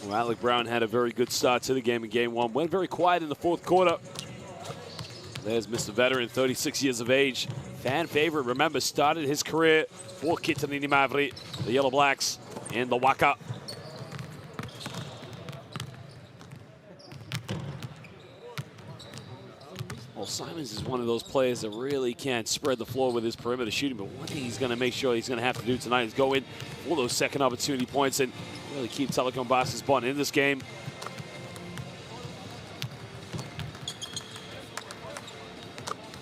Well, Alec Brown had a very good start to the game in game one. Went very quiet in the fourth quarter. There's Mr. Veteran, 36 years of age. Fan favorite, remember, started his career for Kitanini Mavri, the Yellow Blacks, in the Waka. Well, Simons is one of those players that really can't spread the floor with his perimeter shooting, but one thing he's going to make sure he's going to have to do tonight is go in for those second opportunity points and really keep Telekom Bonn in this game.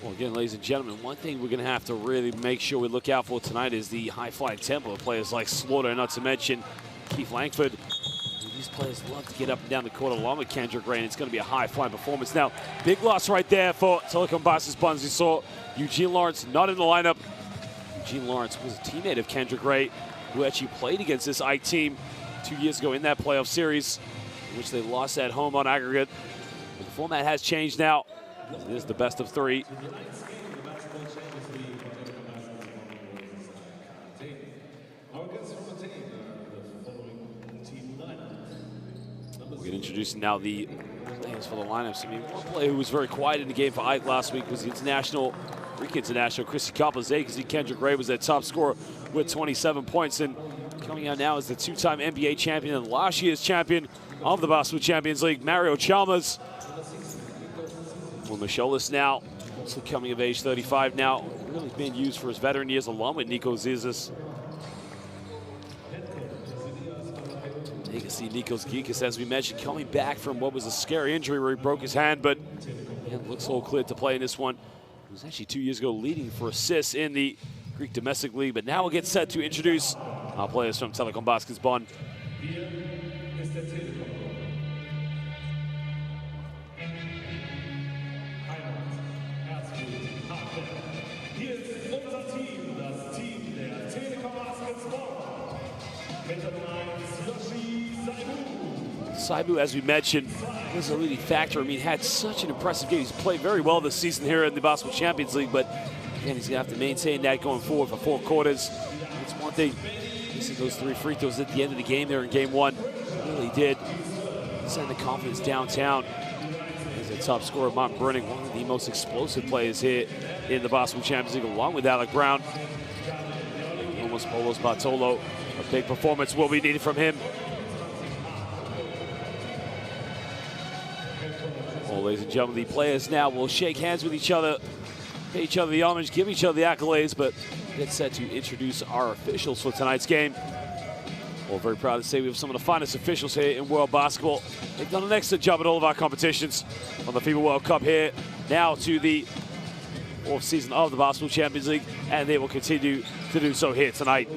Well, again, ladies and gentlemen, one thing we're going to have to really make sure we look out for tonight is the high-flying tempo of players like Slaughter, not to mention Keith Langford. These players love to get up and down the court along with Kendrick Ray, and it's going to be a high-flying performance. Now, big loss right there for Telekom Bonn. You saw Eugene Lawrence not in the lineup. Eugene Lawrence was a teammate of Kendrick Ray, who actually played against this AEK team 2 years ago in that playoff series, in which they lost at home on aggregate. But the format has changed now. It is the best of three. We're going to introduce now the players for the lineups. I mean, one player who was very quiet in the game for AEK last week was the Greek international, Chrissy Kapazakis. Kendrick Ray was their top scorer with 27 points. And coming out now is the two-time NBA champion and last year's champion of the Basketball Champions League, Mario Chalmers. Well, Micholis now, also coming of age, 35 now, really being used for his veteran years along with Nico Zizis. You can see Nikos Gikas, as we mentioned, coming back from what was a scary injury where he broke his hand, but man, looks all clear to play in this one. He was actually 2 years ago leading for assists in the Greek domestic league, but now we'll get set to introduce our players from Telekom Bonn. Saibu, as we mentioned, was a leading factor. I mean, had such an impressive game. He's played very well this season here in the Basketball Champions League, but again, he's going to have to maintain that going forward for 4 quarters. It's one thing, missing those 3 free throws at the end of the game there in game one. He really did send the confidence downtown. He's a top scorer, Martin Brenning, one of the most explosive players here in the Basketball Champions League, along with Alec Brown. Almost Polos Bartolo. A big performance will be needed from him. Well, ladies and gentlemen, the players now will shake hands with each other, pay each other the homage, give each other the accolades, but get set to introduce our officials for tonight's game. Well, very proud to say we have some of the finest officials here in world basketball. They've done an excellent job at all of our competitions from the FIBA World Cup here now to the 4th season of the Basketball Champions League, and they will continue to do so here tonight,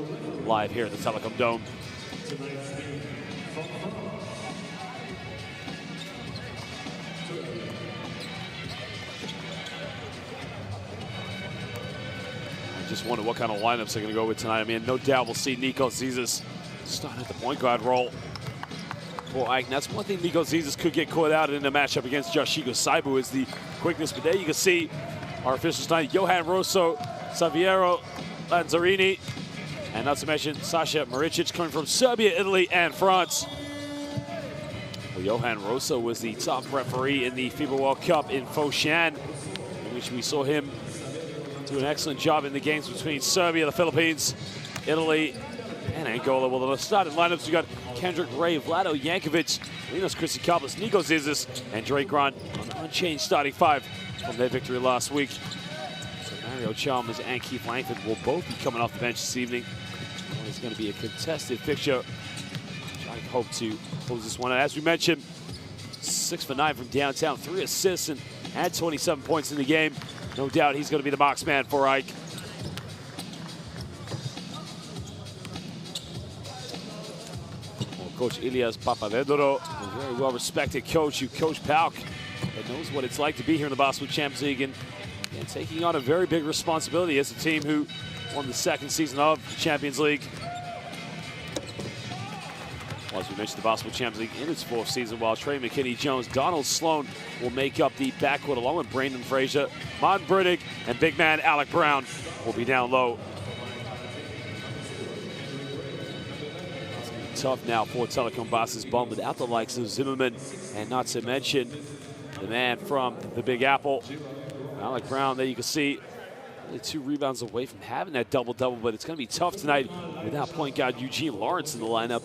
live here at the Telekom Dome. I just wonder what kind of lineups they're going to go with tonight. I mean, no doubt we'll see Nico Zizis starting at the point guard role for AEK. That's one thing Nico Zizis could get caught out in a matchup against Yoshiko Saibu is the quickness. But there you can see our officials tonight, Johan Rosso, Saviero Lanzarini, and not to mention Sasha Maricic coming from Serbia, Italy, and France. Well, Johan Rosso was the top referee in the FIBA World Cup in Foshan, in which we saw him do an excellent job in the games between Serbia, the Philippines, Italy, and Angola. Well, the starting lineups, we got Kendrick Ray, Vlado Yankovic, Linus Christopoulos, Nico Zizis, and Drake Grant on an unchanged starting 5 from their victory last week. So Mario Chalmers and Keith Langford will both be coming off the bench this evening. It's going to be a contested fixture. I hope to close this one out. As we mentioned, 6 for 9 from downtown, 3 assists, and had 27 points in the game. No doubt he's going to be the marksman for AEK. Well, Coach Ilias Papavedoro, a very well-respected coach who coached PAOK that knows what it's like to be here in the Basketball Champions League and taking on a very big responsibility as a team who won the 2nd season of the Champions League. Well, as we mentioned, the Basketball Champions League in its 4th season, while Trey McKinney-Jones, Donald Sloan will make up the backcourt along with Brandon Frazier. Martin Brenning and big man Alec Brown will be down low. tough now for Telekom Basket's Bonn without the likes of Zimmerman, and not to mention the man from the Big Apple, Alec Brown. There you can see only 2 rebounds away from having that double-double, but it's going to be tough tonight without point guard Eugene Lawrence in the lineup.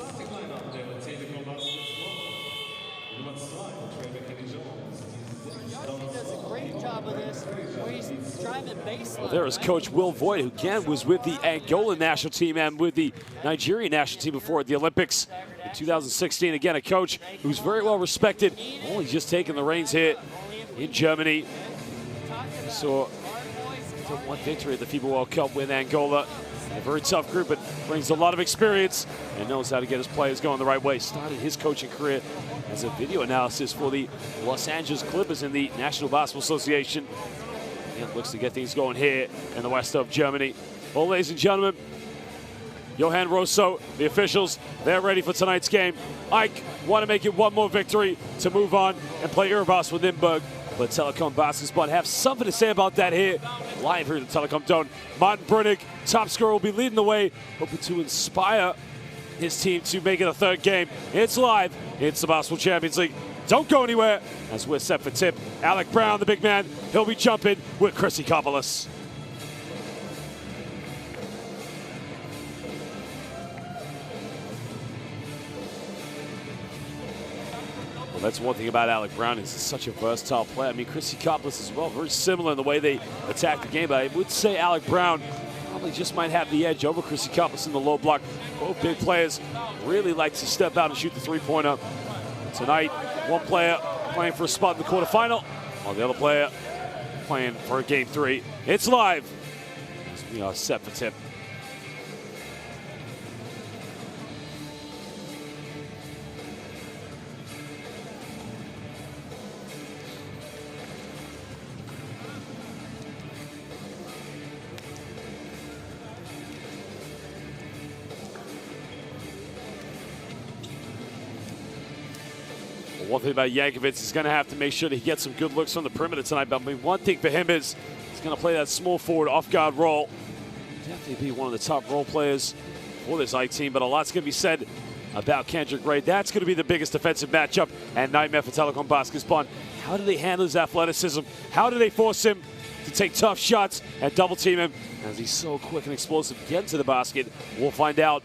Well, there is Coach Will Voigt, who again was with the Angolan national team and with the Nigerian national team before at the Olympics in 2016. Again, a coach who's very well respected, only just taking the reins here in Germany. So, one victory at the FIBA World Cup with Angola. A very tough group, but brings a lot of experience and knows how to get his players going the right way. Started his coaching career as a video analysis for the Los Angeles Clippers in the National Basketball Association. And looks to get things going here in the west of Germany. Well, ladies and gentlemen, Johan Rosso, the officials, they're ready for tonight's game. AEK want to make it one more victory to move on and play Irvas with Nürnberg. But Telekom Basket's Bonn have something to say about that here. Live here at the Telekom Dome. Martin Brunnig, top scorer, will be leading the way, hoping to inspire his team to make it a 3rd game. It's live. It's the Basketball Champions League. Don't go anywhere as we're set for tip. Alec Brown, the big man, he'll be jumping with Chrissy Kopolis. Well, that's one thing about Alec Brown. He's such a versatile player. I mean, Chrissy Kopolis as well, very similar in the way they attack the game. But I would say Alec Brown probably just might have the edge over Chrissy Kopolis in the low block. Both big players really like to step out and shoot the 3-pointer. Tonight, one player playing for a spot in the quarterfinal, while the other player playing for Game 3. It's live as we are set for tip. One thing about Yankovic, he's going to have to make sure that he gets some good looks on the perimeter tonight. But I mean, one thing for him is he's going to play that small forward off-guard role. Definitely be one of the top role players for this AEK team. But a lot's going to be said about Kendrick Gray. That's going to be the biggest defensive matchup and nightmare for Telekom Basket's Bonn. How do they handle his athleticism? How do they force him to take tough shots and double team him? As he's so quick and explosive to get into the basket, we'll find out.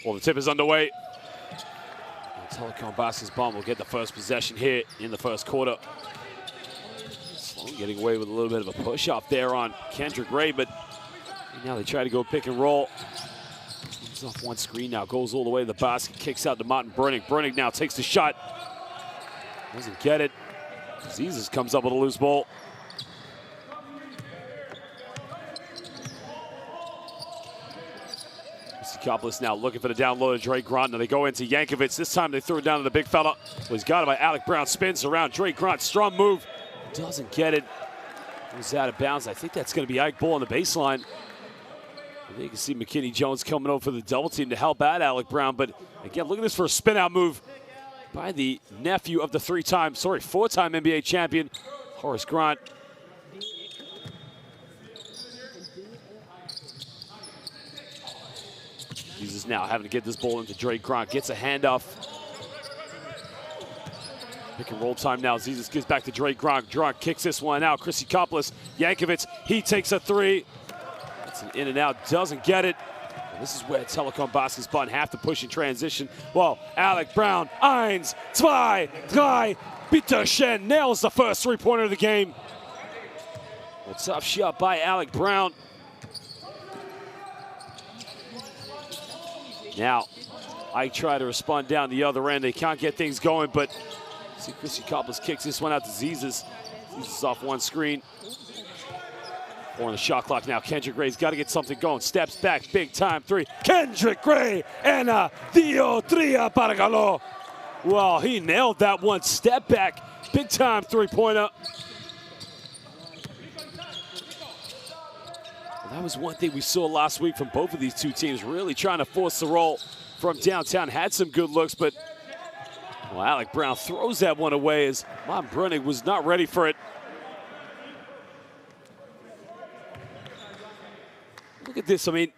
Well, the tip is underway. And Telekom Basket's Bonn will get the first possession here in the first quarter. Sloan getting away with a little bit of a push-off there on Kendrick Gray, but now they try to go pick and roll. He's off one screen now, goes all the way to the basket, kicks out to Martin Brunnig. Brunnig now takes the shot. Doesn't get it. Zizas comes up with a loose ball. Kopolis now looking for the down low to Drake Grant. Now they go into Yankovic. This time they throw it down to the big fella. Well, he's got it by Alec Brown. Spins around Drake Grant. Strong move. Doesn't get it. Goes out of bounds. I think that's going to be AEK ball on the baseline. And you can see McKinney Jones coming over for the double team to help out Alec Brown. But again, look at this for a spin out move by the nephew of the four-time NBA champion, Horace Grant. Jesus now having to get this ball into Drake Grant. Gets a handoff. Pick and roll time now. Zizas gives back to Drake Grant. Grant kicks this one out. Chrissy Kopolis. Yankovic, he takes a 3. It's an in and out. Doesn't get it. And this is where Telekom Basket's Bonn have to push in transition. Well, Alec Brown. 1, 2, 3. Bitte schön. Nails the first 3-pointer of the game. Well, tough shot by Alec Brown. Now, AEK try to respond down the other end. They can't get things going, but see Chrissy Kopolis kicks this one out to Zizas. Zizas off one screen. 4 on the shot clock now. Kendrick Gray's got to get something going. Steps back, big time 3. Kendrick Gray and a Dio Tria Paragalo. Well, he nailed that one. Step back, big time 3-pointer. That was one thing we saw last week from both of these two teams, really trying to force the roll from downtown. Had some good looks, but Well, Alec Brown throws that one away as Martin Brunnig was not ready for it. Look at this. I mean,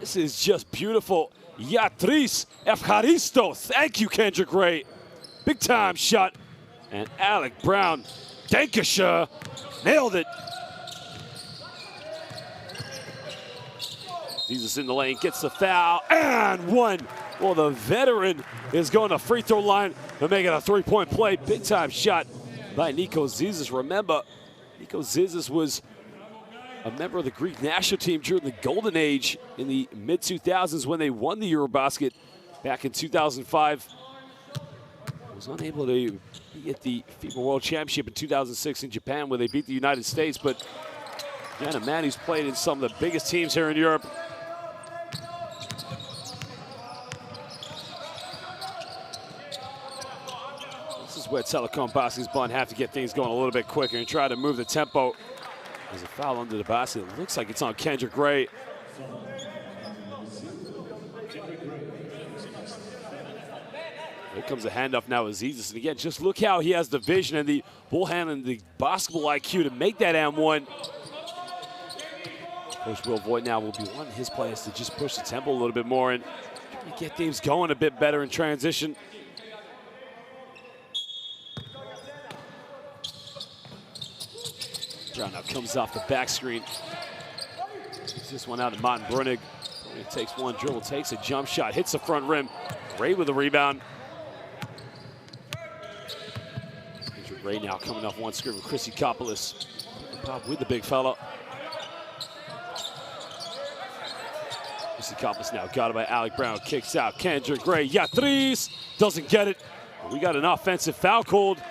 this is just beautiful. Yatris Efharisto. Thank you, Kendrick Ray. Big time shot. And Alec Brown, Dankasha, nailed it. Jesus in the lane, gets the foul, and one. Well, the veteran is going to free throw line to make it a three-point play. Big time shot by Nico Zizis. Remember, Nico Zizis was a member of the Greek national team during the golden age in the mid-2000s when they won the Eurobasket back in 2005. Was unable to be at the FIBA World Championship in 2006 in Japan where they beat the United States, but again, a man who's played in some of the biggest teams here in Europe. This is where Telekom Basket's Bonn have to get things going a little bit quicker and try to move the tempo. There's a foul under the basket. It looks like it's on Kendrick Ray. Here comes a handoff now with Zizis. And again, just look how he has the vision and the ball handling, the basketball IQ to make that M1. Coach Will Voigt now will be wanting his players to just push the tempo a little bit more and try to get things going a bit better in transition. Brown now comes off the back screen. Takes this one out to Martin Brunnig. He takes one dribble, takes a jump shot, hits the front rim. Ray with a rebound. Ray now coming off one screen with Chrissy Kopolis. Pop with the big fella. Chrissy Kopolis now got it by Alec Brown. Kicks out. Kendrick Ray. Yatris doesn't get it. We got an offensive foul called.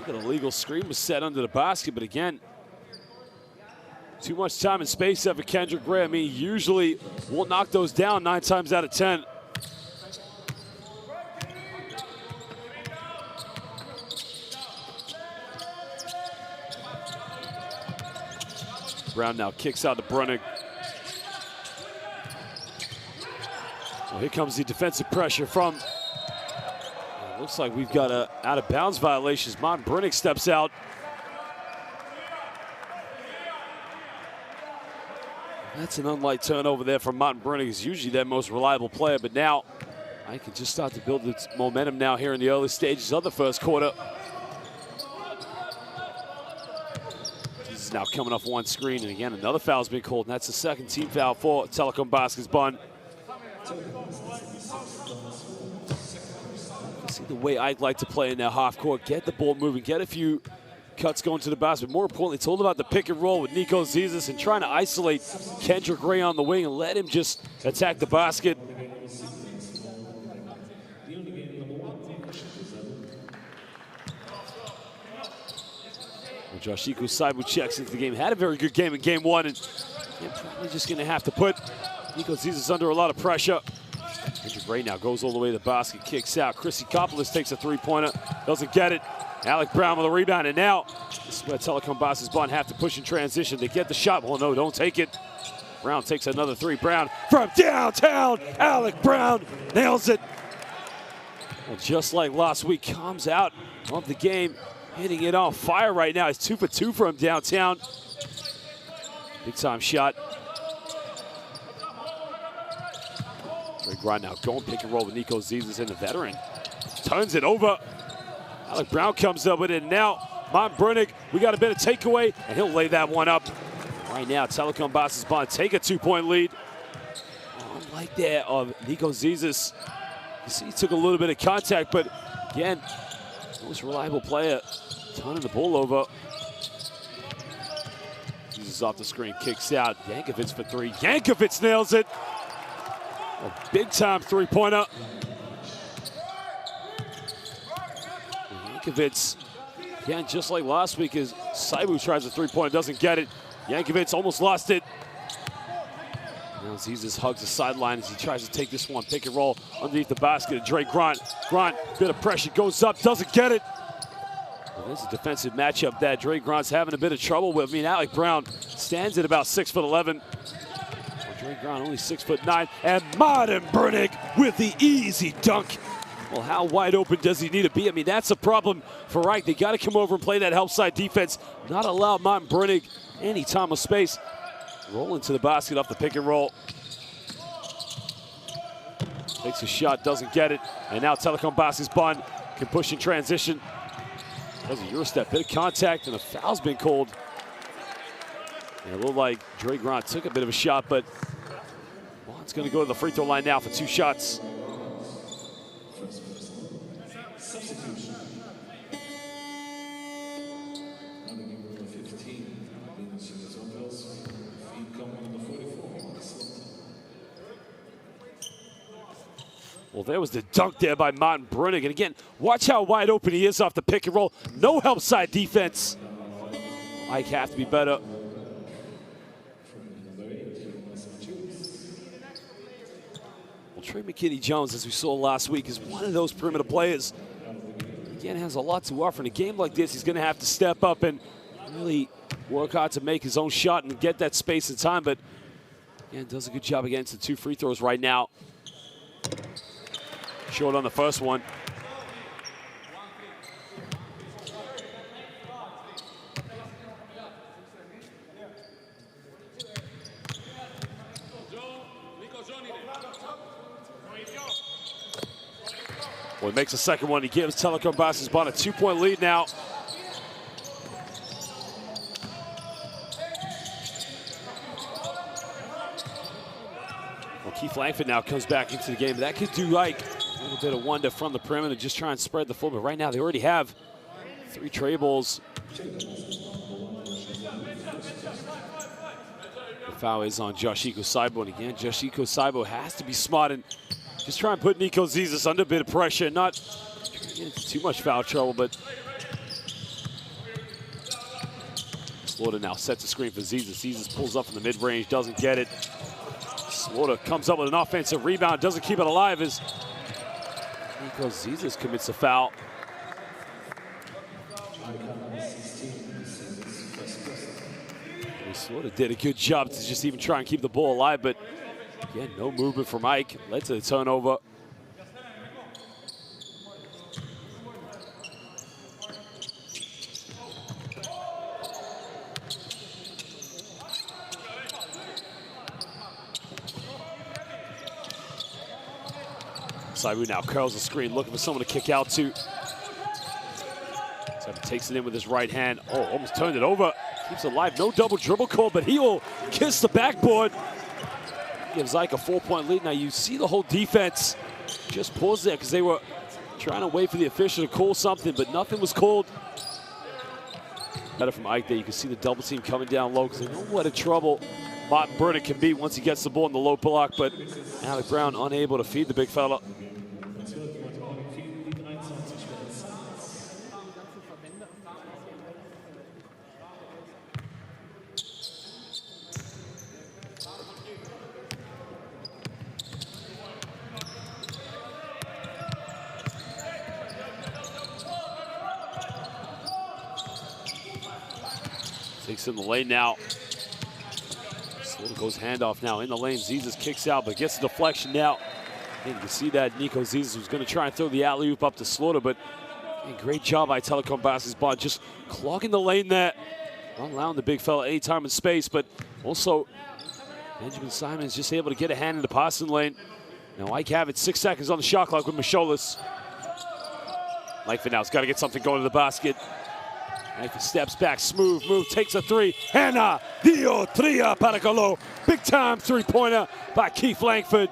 An illegal screen was set under the basket, but again, too much time and space there for Kendrick Ray. I mean, usually we'll knock those down 9 times out of 10. Brown now kicks out to Brunnig. So here comes the defensive pressure from. Looks like we've got a out of bounds violation. Martin Brunnig steps out. That's an unlike turnover there from Martin Brunnig. He's usually their most reliable player, but now I can just start to build its momentum now here in the early stages of the first quarter. This is now coming off one screen, and again, another foul's been called, and that's the second team foul for Telekom Basket's Bonn. See the way I'd like to play in that half court, get the ball moving, get a few cuts going to the basket. More importantly, it's all about the pick and roll with Nico Zizis and trying to isolate Kendrick Ray on the wing and let him just attack the basket. Well, Joshiko Saibu checks into the game. Had a very good game in game one, and probably just going to have to put Nico Zizis under a lot of pressure. Kendrick Ray now goes all the way to the basket, kicks out. Chrissy Kopolis takes a three-pointer, doesn't get it. Alec Brown with a rebound, and now this is where Telekom Basket's Bonn have to push in transition. They get the shot. Well, no, don't take it. Brown takes another three. Brown from downtown. Alec Brown nails it. Well, just like last week, comes out of the game, hitting it on fire right now. He's 2 for 2 from downtown. Big-time shot. Right now, going pick and roll with Nico Zizis and the veteran. Turns it over. Alec Brown comes up with it. Now, Martin Brunnig, we got a bit of takeaway, and he'll lay that one up. Right now, Telekom Basket's Bonn take a 2-point lead. Unlike that of Nico Zizis. You see he took a little bit of contact, but again, most reliable player turning the ball over. Zizis off the screen, kicks out. Yankovic for three. Yankovic nails it. A big-time three-pointer. Yankovic, again, just like last week, as Saibu tries a three-pointer, doesn't get it. Yankovic almost lost it. Now Zizis hugs the sideline as he tries to take this one, pick and roll underneath the basket. Dre Grant, bit of pressure, goes up, doesn't get it. Well, there's a defensive matchup that Dre Grant's having a bit of trouble with. I mean, Alec Brown stands at about 6'11". Dre Grant only 6'9", and Martin Brunig with the easy dunk. Well, how wide open does he need to be? I mean, that's a problem for Ike. They got to come over and play that help side defense, not allow Martin Brunig any time or space. Roll into the basket off the pick and roll. Takes a shot, doesn't get it. And now Telekom Basket's Bonn can push in transition. Does a Eurostep, bit of contact, and a foul's been called. And it looked like Dre Grant took a bit of a shot, but Bonn's going to go to the free throw line now for 2 shots. Well, there was the dunk there by Martin Brunig. And again, watch how wide open he is off the pick and roll. No help side defense. Ike have to be better. Well, Trey McKinney-Jones, as we saw last week, is one of those perimeter players. Again, has a lot to offer. In a game like this, he's going to have to step up and really work hard to make his own shot and get that space and time. But, again, does a good job against the 2 free throws right now. Short on the first one. Well, he makes a second one. He gives Telekom Basket's Bonn a 2-point lead now. Well, Keith Langford now comes back into the game. That could do like a little bit of wonder from the perimeter, just try and spread the floor. But right now, they already have 3 tray balls. The foul is on Yoshiko Saibo. And again, Yoshiko Saibo has to be smart and just try and put Nico Zizis under a bit of pressure. Not get into too much foul trouble, but Slaughter now sets a screen for Zizis. Zizis pulls up from the mid-range, doesn't get it. Slaughter comes up with an offensive rebound, doesn't keep it alive as Nico Zizis commits a foul. Slaughter did a good job to just even try and keep the ball alive, but again, no movement from Ike. Led to the turnover. Saibu now curls the screen, looking for someone to kick out to. Saibu takes it in with his right hand. Oh, almost turned it over. Keeps it alive. No double dribble call, but he will kiss the backboard. Gives Ike a 4-point lead. Now you see the whole defense just pause there because they were trying to wait for the official to call something, but nothing was called. Better from Ike there. You can see the double team coming down low because they know what a trouble Martin Brunig can be once he gets the ball in the low block, but Alec Brown unable to feed the big fella. Takes in the lane now. Slaughter goes handoff now in the lane. Zizis kicks out, but gets the deflection now. And you can see that Nico Zizis was going to try and throw the alley-oop up to Slaughter, but great job by Telekom Basket's Bonn just clogging the lane there. Not allowing the big fella any time and space, but also Benjamin Simons just able to get a hand in the passing lane. Now Ike have it 6 seconds on the shot clock with Masholas. Langford now's got to get something going to the basket. Langford steps back, smooth move, takes a 3. Hannah, Dio, Tria, Paracolo. Big time 3-pointer by Keith Langford.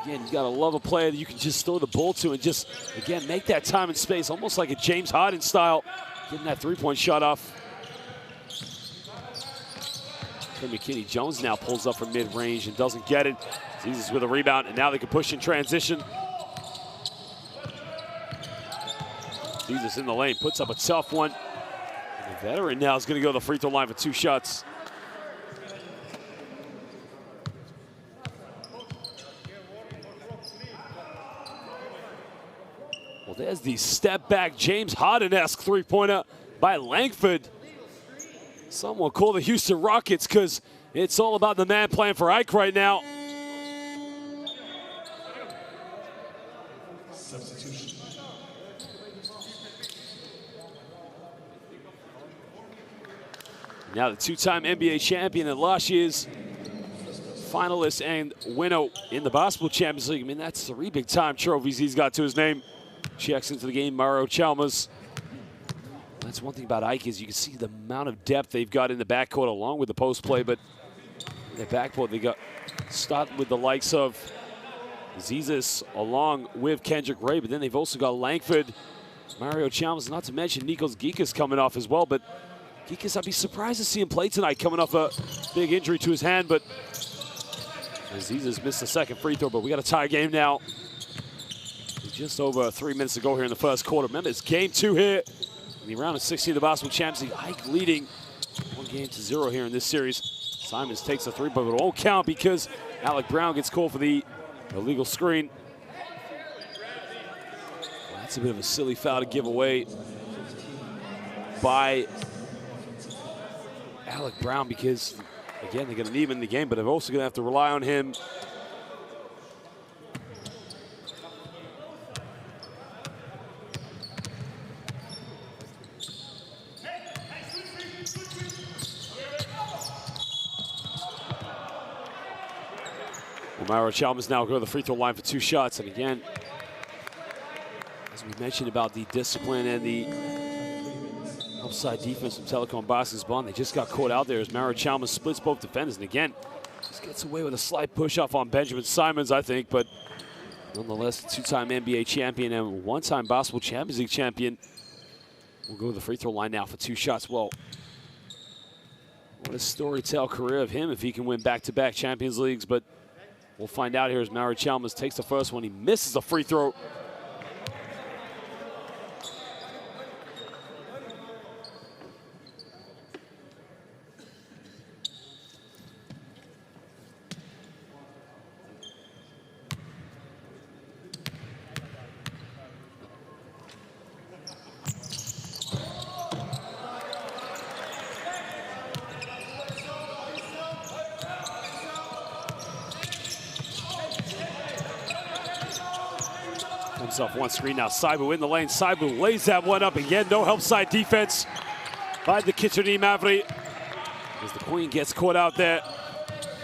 Again, you got to love a player that you can just throw the ball to and just, again, make that time and space, almost like a James Harden style, getting that 3-point shot off. Trey McKinney-Jones now pulls up from mid-range and doesn't get it. Zizis with a rebound, and now they can push in transition. Zizis in the lane, puts up a tough one. And the veteran now is going to go to the free throw line for 2 shots. Well, there's the step-back James Harden-esque 3-pointer by Langford. Some will call the Houston Rockets because It's all about the man playing for AEK right now. Substitution. Now the two-time NBA champion and last year's finalist and winner in the Basketball Champions League. I mean, that's 3 big-time trophies he's got to his name. Checks into the game, Mario Chalmers. That's one thing about AEK is you can see the amount of depth they've got in the backcourt along with the post play, but in the backcourt they got start with the likes of Zizis along with Kendrick Ray, but then they've also got Langford, Mario Chalmers, not to mention Nikos Gikas coming off as well. But Gikas, I'd be surprised to see him play tonight coming off a big injury to his hand, but Zizis missed the second free throw, but we got a tie game now. Just over 3 minutes to go here in the first quarter. Remember, it's game 2 here in the round of 16 of the Basketball Champions League. AEK leading 1-0 here in this series. Simons takes a 3, but it won't count because Alec Brown gets called for the illegal screen. Well, that's a bit of a silly foul to give away by Alec Brown because, again, they're going to need him in the game, but they're also going to have to rely on him. Mario Chalmers now go to the free throw line for 2 shots. And again, as we mentioned about the discipline and the upside defense from Telekom Basketball Bonn, they just got caught out there as Mario Chalmers splits both defenders. And again, just gets away with a slight push-off on Benjamin Simons, I think. But nonetheless, 2-time NBA champion and 1-time Basketball Champions League champion will go to the free throw line now for 2 shots. Well, what a storytell career of him if he can win back-to-back Champions Leagues. But we'll find out here as Mario Chalmers takes the first one. He misses the free throw. Comes off one screen now. Saibu in the lane. Saibu lays that one up. Again, no help side defense by the Kitchener Mavri. As the Queen gets caught out there.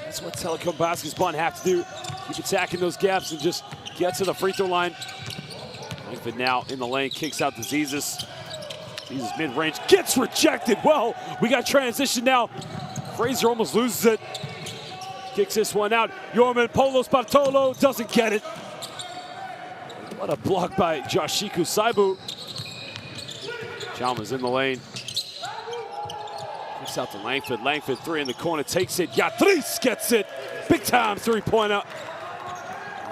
That's what Telekom Basketball Bonn have to do. Keep attacking those gaps and just get to the free throw line. Langford now in the lane. Kicks out to Zizis. Zizis mid-range. Gets rejected. Well, we got transition now. Fraser almost loses it. Kicks this one out. Yorman Polo Spartolo doesn't get it. What a block by Joshiku Saibu. Chalmers in the lane. Kicks out to Langford. Langford 3 in the corner, takes it. Yatris gets it. Big time 3-pointer.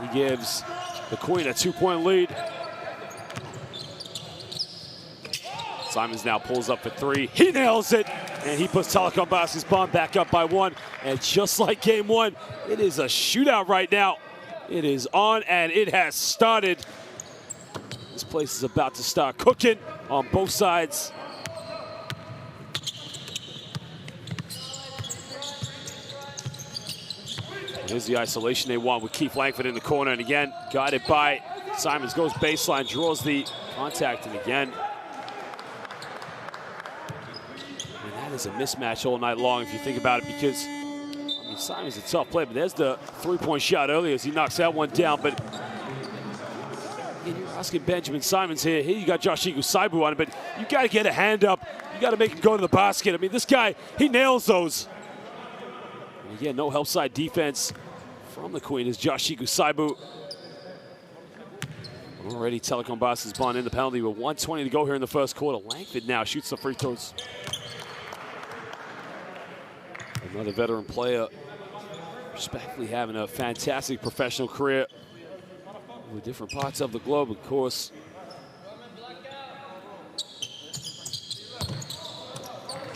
He gives the Queen a 2-point lead. Simons now pulls up for 3. He nails it. And he puts Telekom Basketball Bonn back up by 1. And just like game 1, it is a shootout right now. It is on and it has started. This place is about to start cooking on both sides. Here's the isolation they want with Keith Langford in the corner. And again, guided by Simons, goes baseline, draws the contact. And again, I mean, that is a mismatch all night long if you think about it, because Simons a tough player, but there's the 3-point shot earlier as he knocks that one down. But you're asking Benjamin Simons here. Here you got Joshiku Saibu on it, but you got to get a hand up. You got to make him go to the basket. I mean, this guy, he nails those. And again, no help side defense from the Queen as Joshiku Saibu. Already Telekom Basketball Bonn in the penalty with 1:20 to go here in the first quarter. Langford now shoots the free throws. Another veteran player, respectfully having a fantastic professional career with different parts of the globe, of course.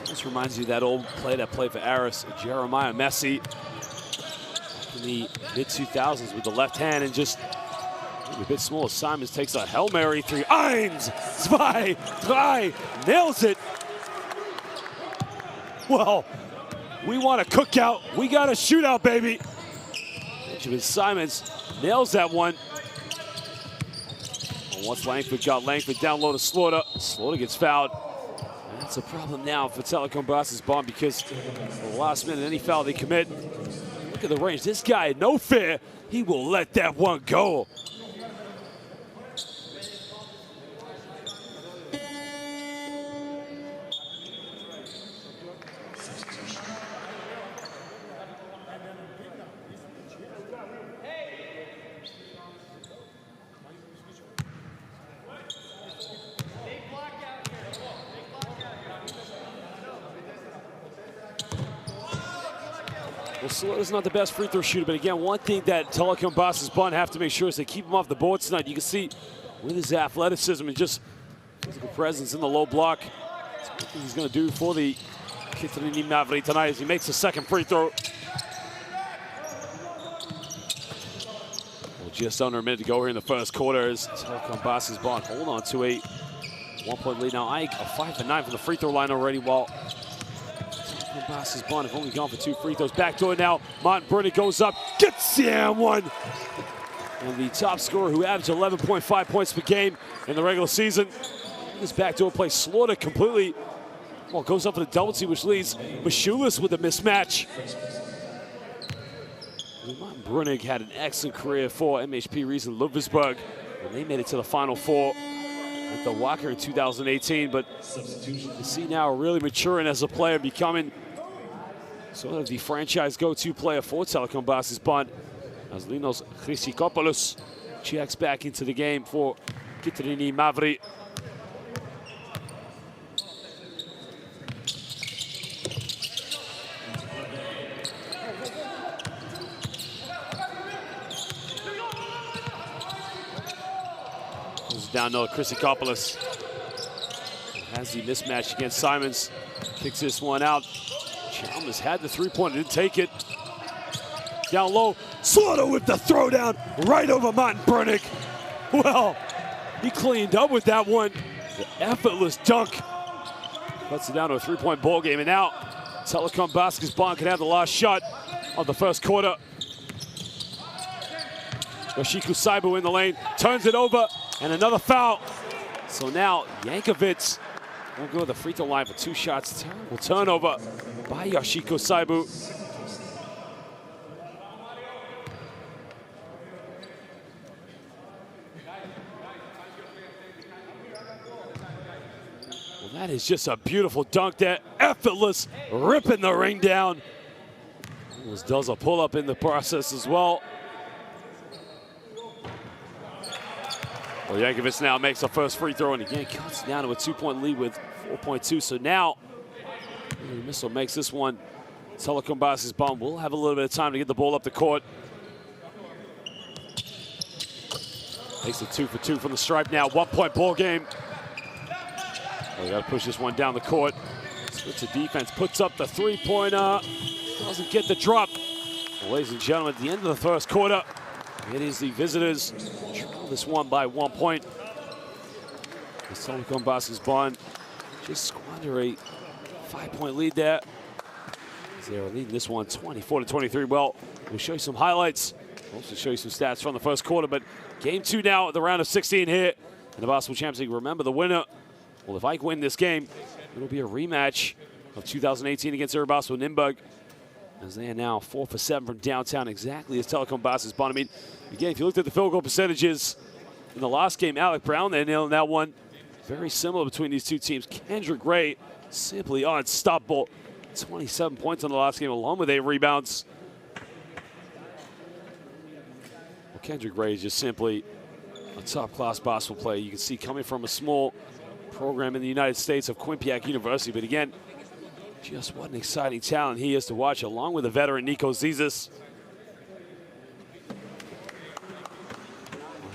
This reminds you of that old play that played for Aris, Jeremiah Messi, in the mid-2000s with the left hand, and just a bit smaller. Simons takes a Hail Mary 3. 1, 2, 3, nails it. Well, We want a cookout. We got a shootout, baby. Benjamin Simons nails that one. Once Langford got Langford down low to Slaughter. Slaughter gets fouled. That's a problem now for Telekom Bonn because the last minute, any foul they commit. Look at the range. This guy, no fear. He will let that one go. Well, Slaughter's not the best free throw shooter, but again, one thing that Telekom Bonn have to make sure is they keep him off the board tonight. You can see with his athleticism and just physical presence in the low block, that's what he's going to do for the Kitrini Mavri tonight as he makes the second free throw. Well, just under a minute to go here in the first quarter as Telekom Bonn hold on to a 1-point lead. Now, AEK 5 for 9 from the free throw line already, while Bonn have only gone for 2 free throws. Backdoor now. Martin Brunick goes up, gets the one. And the top scorer who averaged 11.5 points per game in the regular season. This backdoor play, Slaughter completely, well, goes up for the double team, which leaves Mashulis with a mismatch. Martin Brunick had an excellent career for MHP Riesen Ludwigsburg when they made it to the Final Four at the Walker in 2018, but you see now really maturing as a player, becoming sort of the franchise go-to player for Telekom Bonn as Linos Chrysikopoulos checks back into the game for Kitrini Mavri. Down to Chrysikopoulos. Has the mismatch against Simons. Kicks this one out. Chalmers had the three-pointer, didn't take it. Down low, Slaughter with the throwdown right over Martin Brunick. Well, he cleaned up with that one. The effortless dunk. Cuts it down to a three-point ball game, and now Telekom Bonn can have the last shot of the first quarter. Yoshiko Saibu in the lane, turns it over, and another foul. So now Yankovic will go to the free throw line for 2 shots. Terrible turnover by Yoshiko Saibu. Well, that is just a beautiful dunk there. Effortless, ripping the ring down. Almost does a pull-up in the process as well. Well, Yankovic now makes the first free throw and again cuts down to a 2-point lead with 4.2. So now, Missile makes this one. Telekom Bonn will have a little bit of time to get the ball up the court. Makes it 2 for 2 from the stripe now. 1-point ball game. We got to push this one down the court. Switch to defense, puts up the three-pointer. Doesn't get the drop. Well, ladies and gentlemen, at the end of the first quarter, it is the visitors trail this one by 1 point. As Telekom Bonn just squander a 5-point lead there. They are leading this one 24-23. Well, we'll show you some highlights. We'll also show you some stats from the first quarter. But game 2 now at the round of 16 here in the Basketball Champions League. Remember the winner. Well, if AEK win this game, it'll be a rematch of 2018 against Basketball Nürnberg. As they are now 4 for 7 from downtown, exactly as Telekom Bonn. I mean, again, if you looked at the field goal percentages in the last game, Alec Brown, they nailed that one. Very similar between these two teams. Kendrick Ray, simply unstoppable. 27 points in the last game, along with 8 rebounds. Well, Kendrick Ray is just simply a top-class basketball player. You can see coming from a small program in the United States of Quinnipiac University. But again, just what an exciting talent he is to watch, along with the veteran Nico Zizis.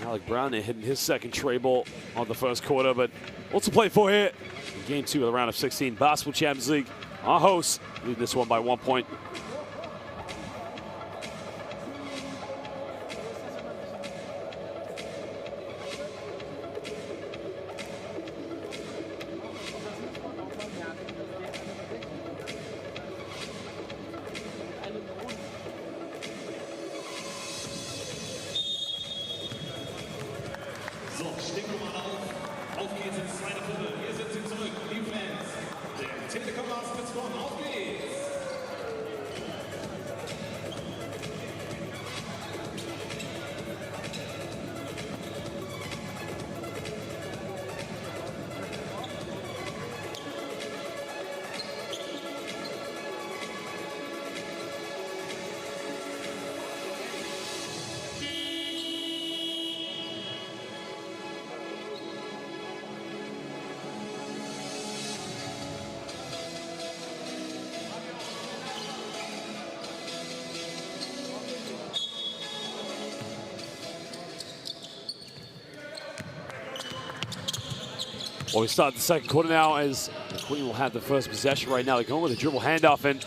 Alec Brown hitting his second tray ball on the first quarter, but what's to play for here? In game 2 of the round of 16, Basketball Champions League. Our hosts lead this one by 1 point. Auf geht's ins zweite Viertel. Hier sind sie zurück, die Fans. Der Telekom aus Bonn. Auf geht's. Well, we start the second quarter now as the Queen will have the first possession right now. They're going with a dribble handoff, and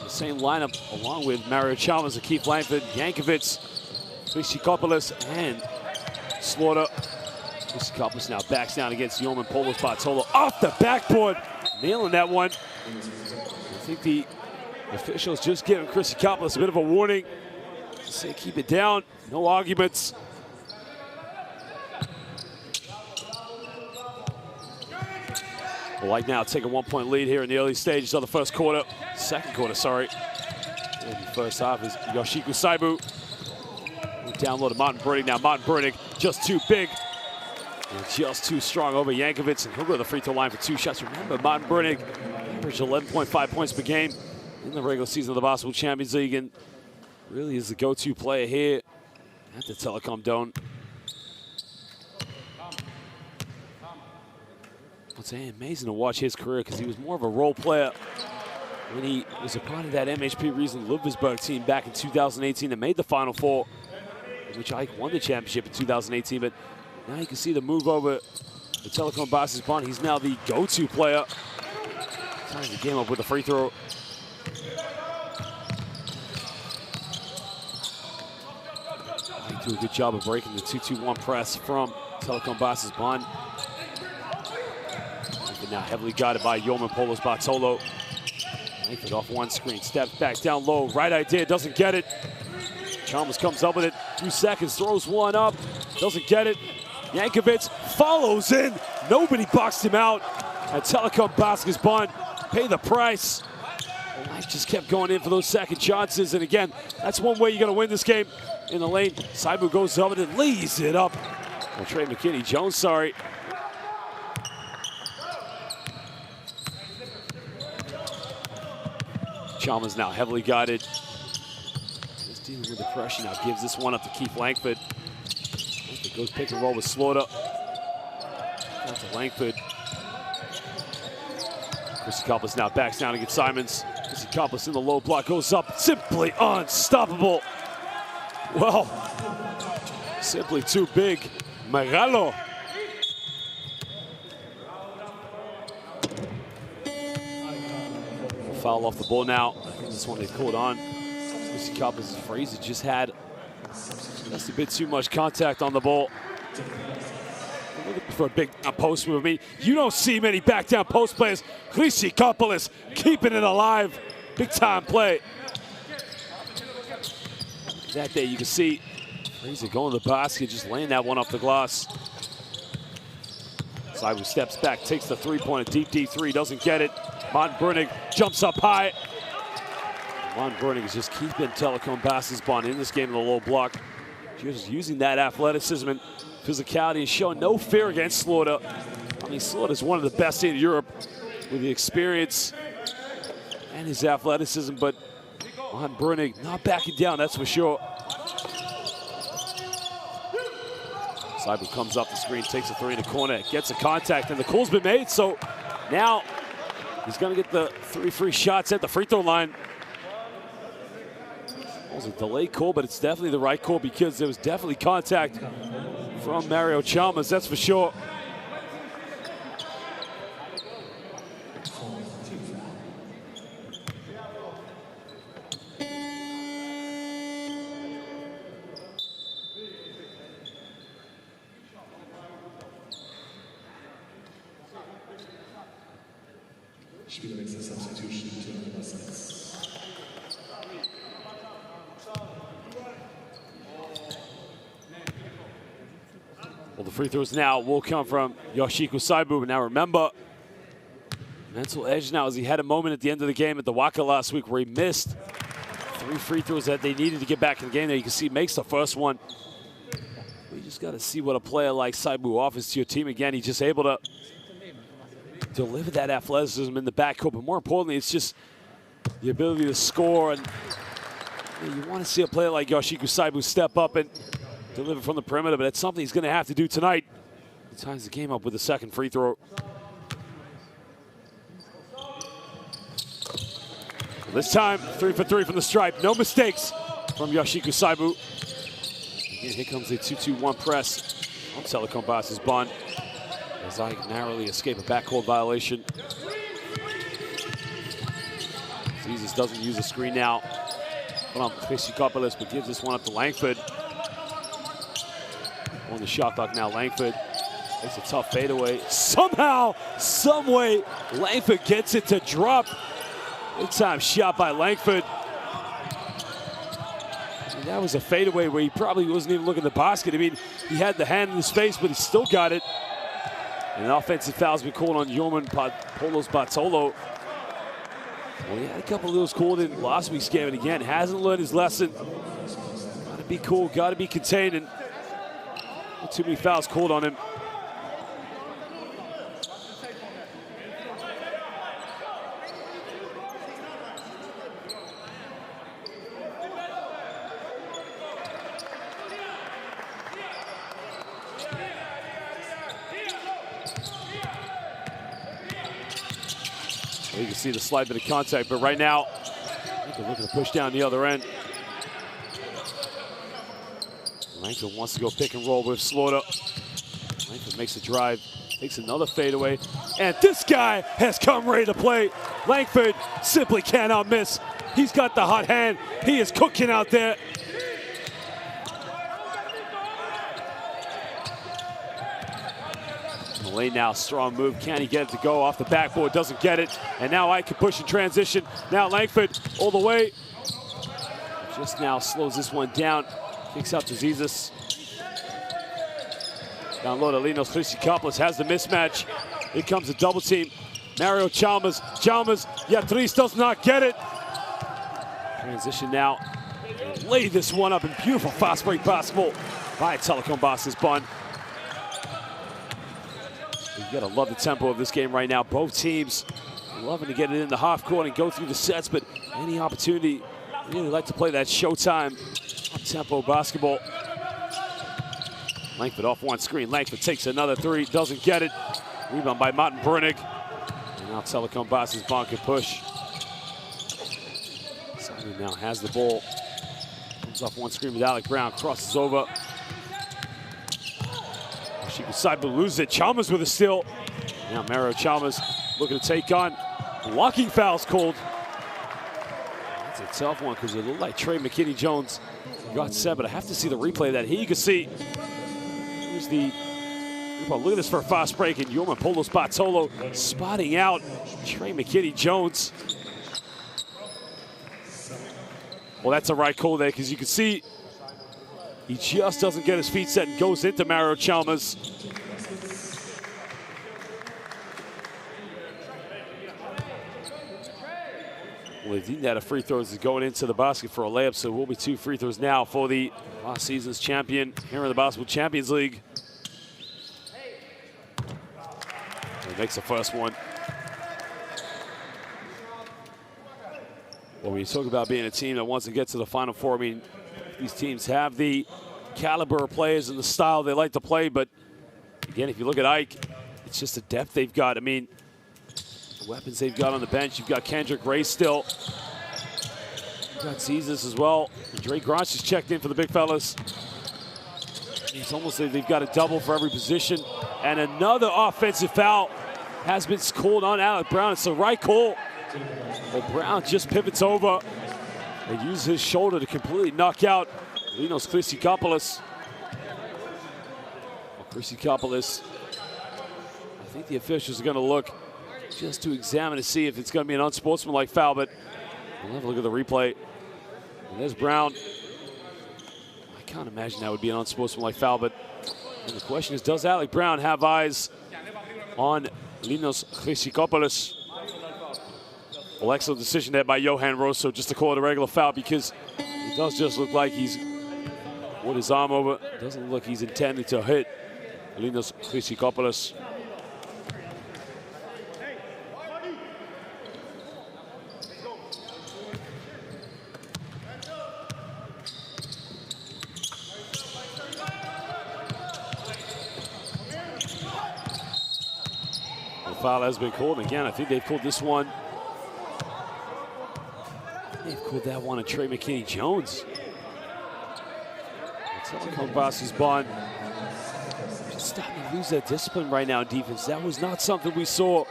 the same lineup along with Mario Chalmers, Keith Langford, Yankovic, Krisikopoulos, and Slaughter. Krisikopoulos now backs down against Yeoman Polos Bartolo off the backboard, nailing that one. I think the officials just giving Krisikopoulos a bit of a warning. Say keep it down, no arguments. Like now, take a 1-point lead here in the early stages of the second quarter, sorry. In the first half is Yoshiku Saibu. Down low to Martin Burdick. Now Martin Burdick just too big and just too strong over Yankovic, and he'll go to the free throw line for 2 shots. Remember, Martin Burdick averaged 11.5 points per game in the regular season of the Basketball Champions League, and really is the go-to player here at the Telekom Dome. It's amazing to watch his career because he was more of a role player when he was a part of that MHP Riesen Ludwigsburg team back in 2018 that made the Final Four, in which AEK won the championship in 2018. But now you can see the move over the Telekom Basketball Bonn. He's now the go-to player. Ties the game up with a free throw. AEK do a good job of breaking the 2-2-1 press from Telekom Basketball Bonn. Now heavily guarded by Yeoman Polos Bartolo. Langford off one screen, steps back down low. Right idea, doesn't get it. Chalmers comes up with it. 2 seconds, throws one up, doesn't get it. Yankovic follows in. Nobody boxed him out. At Telekom Basketball Bonn, pay the price. Life just kept going in for those second chances. And again, that's one way you're going to win this game. In the lane, Saibu goes up and lays it up. Well, Trey McKinney-Jones, sorry. Chalmers now heavily guarded. Just dealing with the pressure now. Gives this one up to Keith Langford. Langford goes pick and roll with Slaughter. Down to Langford. Krisikopoulos now backs down against Simons. Krisikopoulos in the low block goes up. Simply unstoppable. Well, simply too big. Magalo. Foul off the ball now. I think this one they caught on. Krisikopoulos' Fraser just had just a bit too much contact on the ball. I'm looking for a big post move. You don't see many back down post players. Krisikopoulos keeping it alive. Big time play. That day you can see Fraser going to the basket, just laying that one off the glass. Saibu steps back, takes the three-pointer, deep three, doesn't get it. Martin Burdick jumps up high. Martin Burdick is just keeping Telekom Basketball Bonn in this game in the low block. Just using that athleticism and physicality and showing no fear against Slaughter. I mean, Slaughter is one of the best in Europe with the experience and his athleticism, but Martin Burdick not backing down, that's for sure. Saibu comes off the screen, takes a three in the corner, gets a contact, and the call's been made, so now he's going to get the 3 free shots at the free throw line. It was a delayed call, but it's definitely the right call because there was definitely contact from Mario Chalmers, that's for sure. Well, Well, the free throws now will come from Yoshiko Saibu. But now remember, mental edge now as he had a moment at the end of the game at the Waka last week where he missed 3 free throws that they needed to get back in the game. There you can see he makes the first one. You just got to see what a player like Saibu offers to your team. Again, he's just able to deliver that athleticism in the backcourt. But more importantly, it's just the ability to score. And you want to see a player like Yoshiko Saibu step up and deliver from the perimeter, but it's something he's going to have to do tonight. He ties the game up with the second free throw. This time, 3 for 3 from the stripe. No mistakes from Yoshiko Saibu. Again, here comes a 2-2-1 press on Telekom Boss's Bonn, as I narrowly escape a backcourt violation. Jesus doesn't use the screen now from Christopoulos, but gives this one up to Langford. On the shot clock now, Langford takes a tough fadeaway. Somehow, someway, Langford gets it to drop. Big time shot by Langford. And that was a fadeaway where he probably wasn't even looking at the basket. I mean, he had the hand in his face, but he still got it. And an offensive foul's been called on Yorman Polos Bartolo. Well, he had a couple of those called in last week's game, and again, hasn't learned his lesson. Got to be cool, got to be contained, and not too many fouls called on him. Well, you can see the slight bit of contact, but right now, you can look at the push down the other end. Langford wants to go pick and roll with Slaughter. Langford makes a drive, takes another fadeaway, and this guy has come ready to play. Langford simply cannot miss. He's got the hot hand. He is cooking out there. Malay now, strong move. Can he get it to go off the backboard? Doesn't get it. And now Ike can push in transition. Now Langford all the way. Just now slows this one down. Kicks out to Jesus. Down low to Linos Christopoulos has the mismatch. Here comes a double team. Mario Chalmers. Chalmers, Yatris does not get it. Transition now. Lay this one up in beautiful fast break basketball by Telekom Boss's Bonn. You gotta love the tempo of this game right now. Both teams loving to get it in the half court and go through the sets, but any opportunity, really like to play that showtime tempo basketball. Langford off one screen. Langford takes another three, doesn't get it. Rebound by Martin Brunig. And now Telekom Boss's Bonn can push. Simon now has the ball. Comes off one screen with Alec Brown, crosses over. She can side but lose it. Chalmers with a steal. Now Mario Chalmers looking to take on. Blocking fouls called. That's a tough one because it looked like Trey McKinney-Jones got set, but I have to see the replay of that. Here you can see, here's the, look at this for a fast break, and Yorman Polos Bartolo spotting out Trey McKinney-Jones. Well, that's a right call there because you can see he just doesn't get his feet set and goes into Mario Chalmers. Well, they didn't have a free throws is going into the basket for a layup, so it will be 2 free throws now for the last season's champion here in the Basketball Champions League. He makes the first one. Well, when you talk about being a team that wants to get to the Final Four, I mean, these teams have the caliber of players and the style they like to play, but again, if you look at Ike, it's just the depth they've got. I mean, the weapons they've got on the bench. You've got Kendrick Ray still. You've got Jesus as well. And Dre Gronch has checked in for the big fellas. It's almost like they've got a double for every position. And another offensive foul has been called on Alec Brown. It's the right call. Well, Brown just pivots over and uses his shoulder to completely knock out Linos Christopoulos. Well, Christopoulos, I think the officials are going to look just to examine to see if it's going to be an unsportsmanlike foul, but we'll have a look at the replay. And there's Brown. I can't imagine that would be an unsportsmanlike foul, but And the question is, does Alec Brown have eyes on Linos Chrysikopoulos? Well, excellent decision there by Johan Rosso just to call it a regular foul, because it does just look like he's with his arm over. Doesn't look like he's intending to hit Linos Chrysikopoulos. The foul has been called. Again, I think they've called this one. They've called that one on Trey McKinney-Jones. Telekom Basketball Bonn just starting to lose their discipline right now in defense. That was not something we saw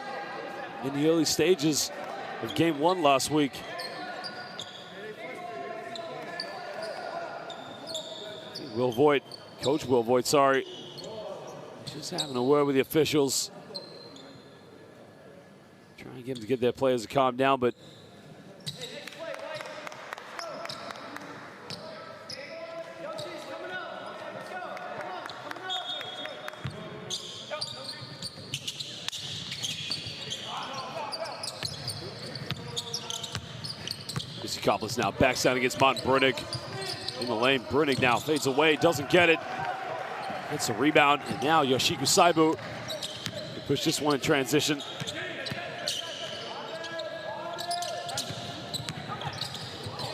in the early stages of game one last week. Coach Will Voigt, sorry. Just having a word with the officials. Trying to get them to get their players to calm down, but Chrysikopoulos now backs down against Martin Brunig. In the lane, Brunig now fades away, doesn't get it. Gets a rebound, and now Yoshiko Saibu can push this one in transition.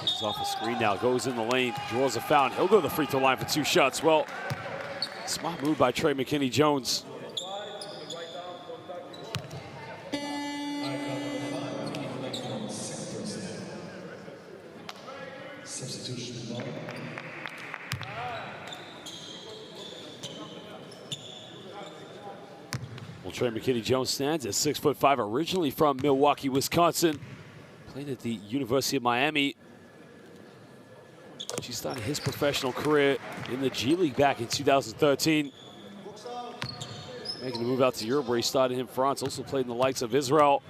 He's off the screen now, goes in the lane, draws a foul, and he'll go to the free throw line for 2 shots. Well, smart move by Trey McKinney-Jones. Well, Trey McKinney-Jones stands at 6'5", originally from Milwaukee, Wisconsin. Played at the University of Miami. He started his professional career in the G League back in 2013. Making a move out to Europe, where he started in France. Also played in the likes of Israel.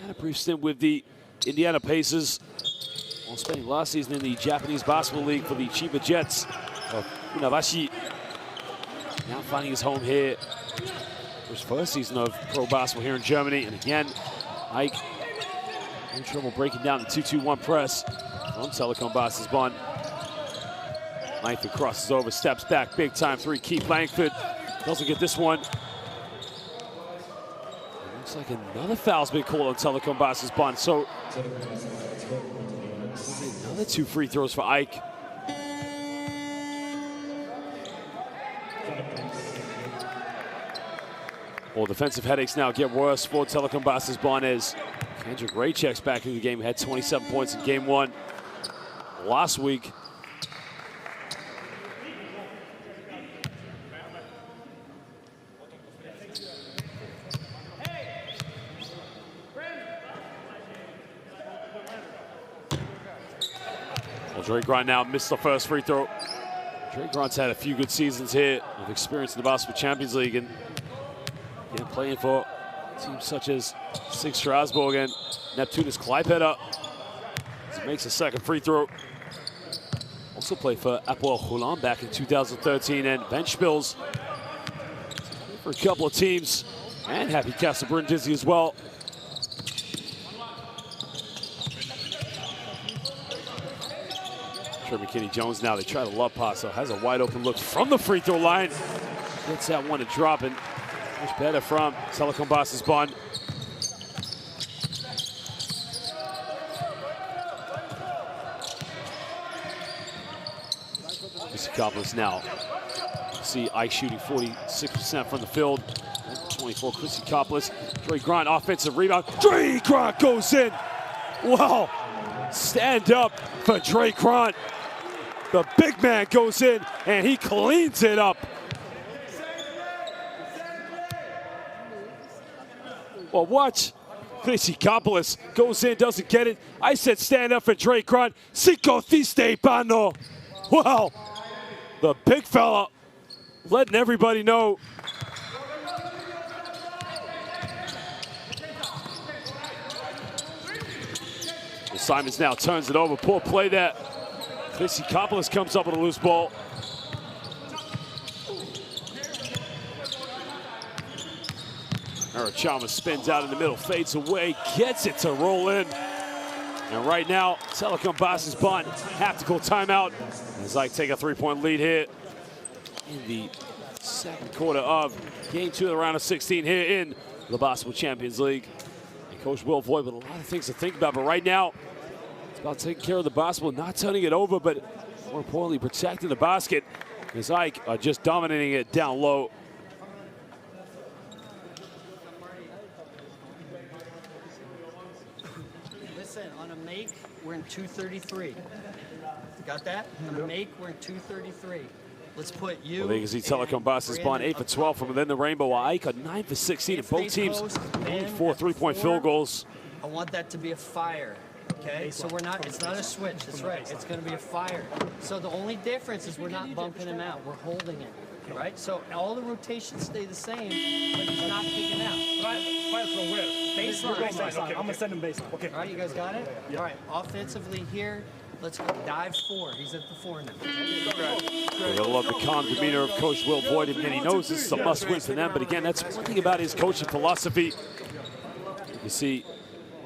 Had a brief stint with the Indiana Pacers, while spending last season in the Japanese Basketball League for the Chiba Jets of Funabashi. Now finding his home here for his first season of pro basketball here in Germany. And again, Ike in trouble breaking down the 2-2-1 press from Telekom Basketball Bonn. Langford crosses over, steps back, big time three. Keith Langford doesn't get this one. It looks like another foul's been called on Telekom Basketball Bonn. So another 2 free throws for Ike. Well, defensive headaches now get worse for Telekom Basketball Bonn as Kendrick Ray checks back into the game. He had 27 points in game one last week. Well, Drake Grant now missed the first free throw. Drake Grant's had a few good seasons here of experience in the Basketball Champions League, and playing for teams such as SIG Strasbourg and Neptunus Klaipeda. As he makes a second free throw. Also played for Hapoel Holon back in 2013, and Ventspils for a couple of teams, and Happy Castle Brindisi as well. Trey McKinney-Jones now, they try to love pass, so has a wide open look from the free throw line. Gets that one to drop, and much better from Telekom Basketball Bonn. Chrysikopoulos now. See Ike shooting 46% from the field. 24, Chrysikopoulos. Drake Grant, offensive rebound. Drake Grant goes in. Wow. Stand up for Drake Grant. The big man goes in, and he cleans it up. Well, watch. Chrysikopoulos goes in, doesn't get it. I said stand up for Drake Grant. Sikotiste Pano. Wow. The big fella letting everybody know. Well, Simons now turns it over. Poor play there. Chrysikopoulos comes up with a loose ball. Marichama spins out in the middle, fades away, gets it to roll in. And right now, Telekom Bosses Bonn have to call timeout as I take a 3-point lead here in the second quarter of game 2 of the round of 16 here in the Basketball Champions League. And Coach Will Voigt with a lot of things to think about, but right now, it's about taking care of the basketball, not turning it over, but more importantly, protecting the basket as AEK are just dominating it down low. Listen, on a make, we're in 233. Got that? On a make, we're in 233. Let's put you. Well, you can see Telekom Bosses Bonn 8 for 12 from within the rainbow, while AEK are 9 for 16, and both teams only 4 3-point field goals. I want that to be a fire. Okay, so we're not, it's not a switch, that's right, it's gonna be a fire. So the only difference is we're not bumping him out, we're holding it, right? So all the rotations stay the same, but he's not kicking out. Fire from where? Baseline. Okay, I'm gonna send him baseline. Okay. All right, you guys got it? Yeah. All right, offensively here, let's go dive 4, he's at the 4 now. I love the calm demeanor of Coach Will Voigt. Again, he knows this is a must-win for them, but again, that's one thing about his coaching philosophy. You can see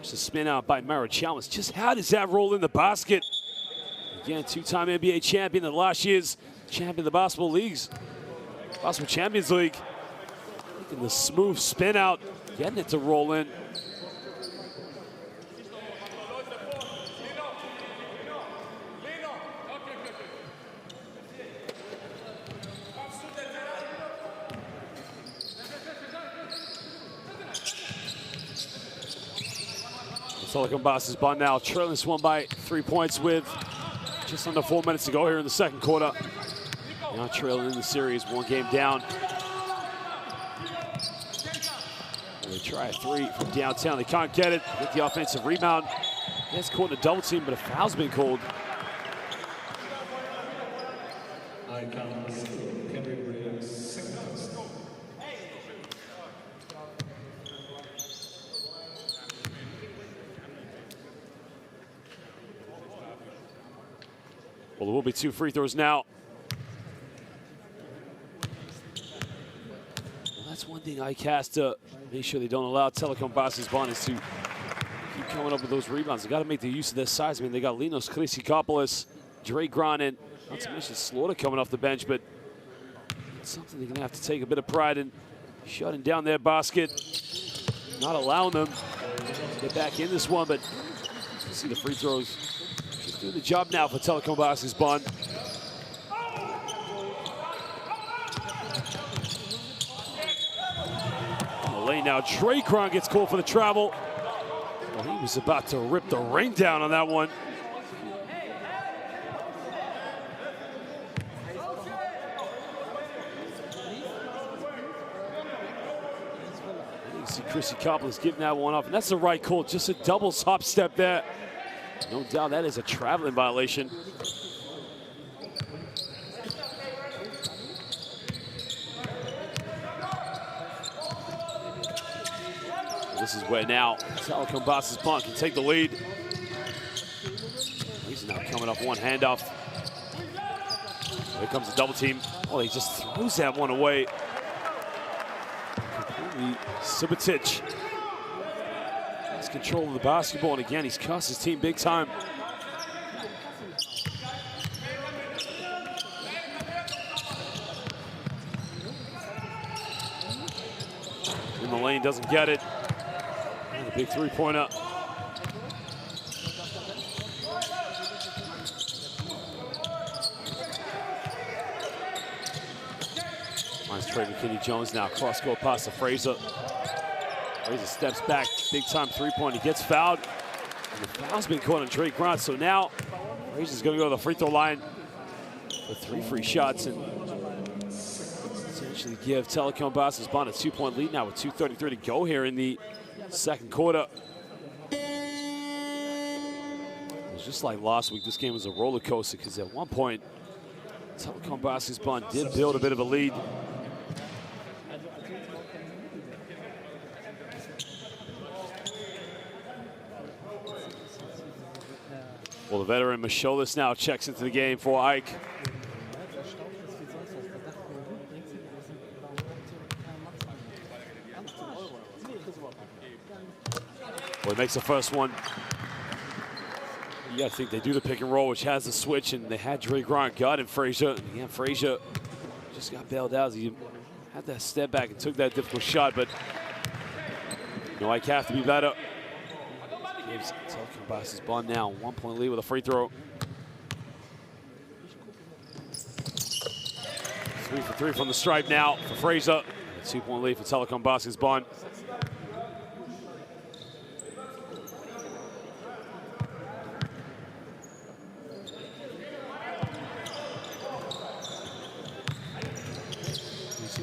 the spin out by Marichama. Just how does that roll in the basket? Again, 2-time NBA champion and last year's champion of the Basketball Leagues. Basketball Champions League. Making the smooth spin out, getting it to roll in. Telekom Bosses Bonn now trailing this one by 3 points with just under 4 minutes to go here in the second quarter. Now trailing in the series, 1 game down. And they try a 3 from downtown. They can't get it. Get the offensive rebound. Gets caught in a double team, but a foul's been called. Well, there will be 2 free throws now. Well, that's one thing AEK has to make sure they don't allow Telekom Bosses Bonn is to keep coming up with those rebounds. They got to make the use of their size. I mean, they got Linos Chrysikopoulos, Dre Grant, and not to mention Slaughter coming off the bench, but it's something they're going to have to take a bit of pride in shutting down their basket, not allowing them to get back in this one, but you see the free throws. Just doing the job now for Telekom Bosses Bonn. In the lane now, Dre Grant gets called for the travel. Well, he was about to rip the ring down on that one. You see Chrysikopoulos giving that one off, and that's the right call. Just a double hop step there. No doubt that is a traveling violation. This is where now Telekom Bosses Bonn can take the lead. He's now coming up one handoff. Here comes the double team. Oh, he just throws that one away. Completely Subotic. Control of the basketball, and again, he's cost his team big time. In the lane, doesn't get it. And a big 3-pointer. Finds Trey McKinney-Jones now, cross-court pass to Fraser. Fraser steps back, big time 3-point. He gets fouled, and the foul's been caught on Dre Grant. So now Fraser's going to go to the free throw line for 3 free shots and essentially give Telekom Bosses Bonn a 2-point lead now with 2:33 to go here in the second quarter. It was just like last week. This game was a roller coaster because at one point Telekom Bosses Bonn did build a bit of a lead. Well, the veteran Masholis now checks into the game for AEK. Well, he makes the first one. You got to think they do the pick and roll, which has the switch, and they had Dre Grant guarding Frazier. Again, Frazier just got bailed out as he had that step back and took that difficult shot, but you know, AEK have to be better. Gives Telekom Basket's Bonn now 1 point lead with a free throw. 3 for 3 from the stripe now for Frazier. 2 point lead for Telekom Basket's Bonn.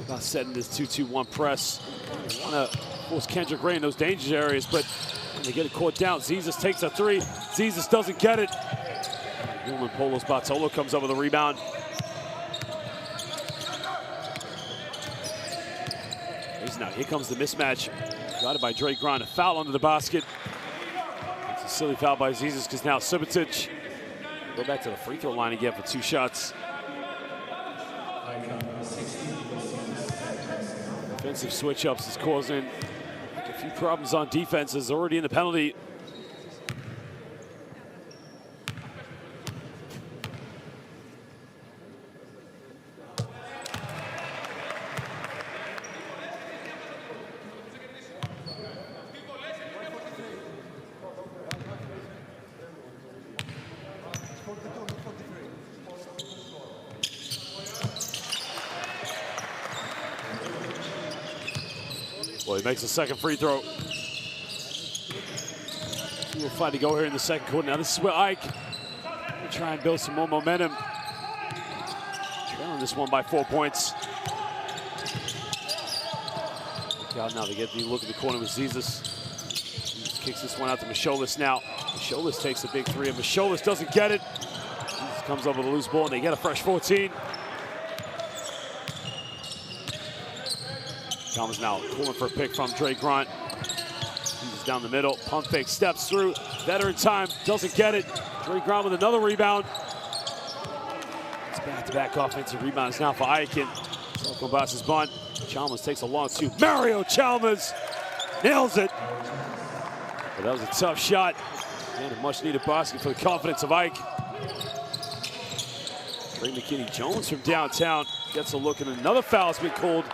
About setting this 2-2-1 press. They want to force Kendrick Ray in those dangerous areas, but when they get it caught down, Zizas takes a three. Zizas doesn't get it. Newman Polos Bartolo comes up with a rebound. Now here comes the mismatch. Got it by Dre Grant. A foul under the basket. It's a silly foul by Zizas because now Subotic go back to the free throw line again for 2 shots. Defensive switch-ups is causing a few problems on defense. Is already in the penalty. Well, he makes the second free throw. We'll find to go here in the second quarter. Now this is where AEK will try and build some more momentum. Trailing this one by 4 points. Look out now, they get the look at the corner with Zizas. Zizas kicks this one out to Masholis now. Masholis takes a big three, and Masholis doesn't get it. Zizas comes up with a loose ball, and they get a fresh 14. Chalmers now calling for a pick from Dre Grant. He's down the middle, pump fake, steps through, veteran time, doesn't get it. Dre Grant with another rebound. It's back-to-back offensive rebounds now for AEK. Telekom Basket's Bonn. Chalmers takes a long two. Mario Chalmers nails it. But that was a tough shot and a much-needed basket for the confidence of AEK. Trey McKinney-Jones from downtown gets a look, and another foul has been called.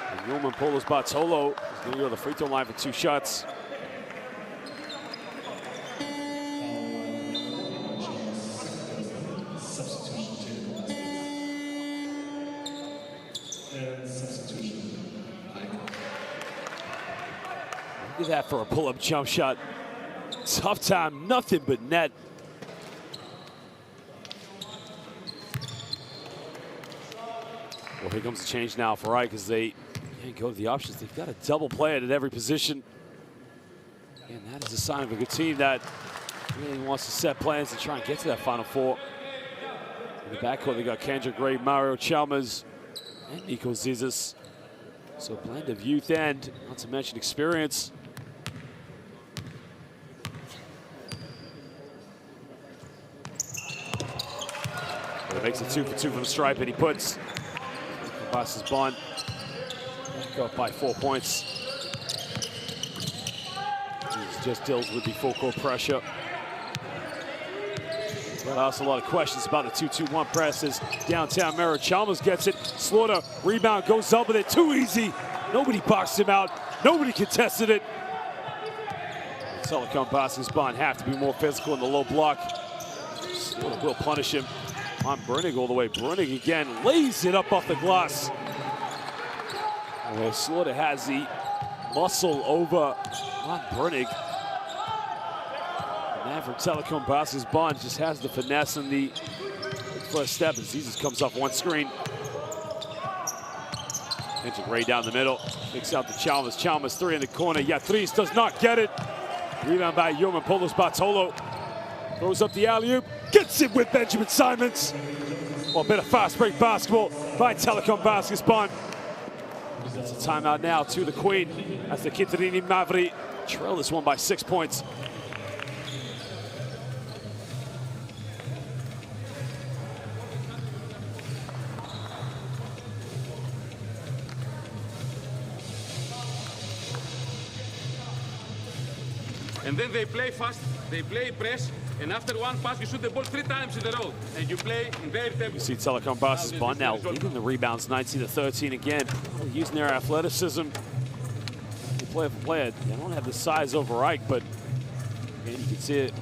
And Newman Polos Bartolo is going to go to the free throw line for 2 shots. Look at that for a pull-up jump shot. Tough time, nothing but net. Well, here comes the change now for AEK as they go to the options. They've got a double play at every position. And that is a sign of a good team that really wants to set plans to try and get to that Final Four. In the backcourt, they got Kendrick Ray, Mario Chalmers, and Nico Zizas. So a blend of youth and, not to mention, experience. But it makes it 2 for 2 from the stripe, and he puts Basket's Bonn up by 4 points. He just deals with the full court pressure. Got asked a lot of questions about the 2-2-1 presses. Downtown, Mario Chalmers gets it. Slaughter, rebound, goes up with it. Too easy. Nobody boxed him out. Nobody contested it. Telekom Basket's Bonn have to be more physical in the low block. Slaughter will punish him. On Brunig all the way. Brunig again lays it up off the glass. Well, Slaughter has the muscle over on Brunig. And that from Telekom Basket's Bonn just has the finesse and the first step. And Zizas comes off one screen. Kendrick Ray down the middle. Kicks out to Chalmers. Chalmers 3 in the corner. Yatriz does not get it. Rebound by Newman Polos Bartolo. Throws up the alley-oop. Gets it with Benjamin Simons. Well, a bit of fast break basketball by Telekom Basket's Bonn. It's a timeout now to the Queen as the Kitterini Mavri trail this one by 6 points. And then they play fast, they play press, and after one pass, you shoot the ball 3 times in a row, and you play in their tempo. You see Telekom Bas's Bonn now leading the rebounds 19-13 again, using their athleticism. Player for player, they don't have the size over Ike, but again, you can see it.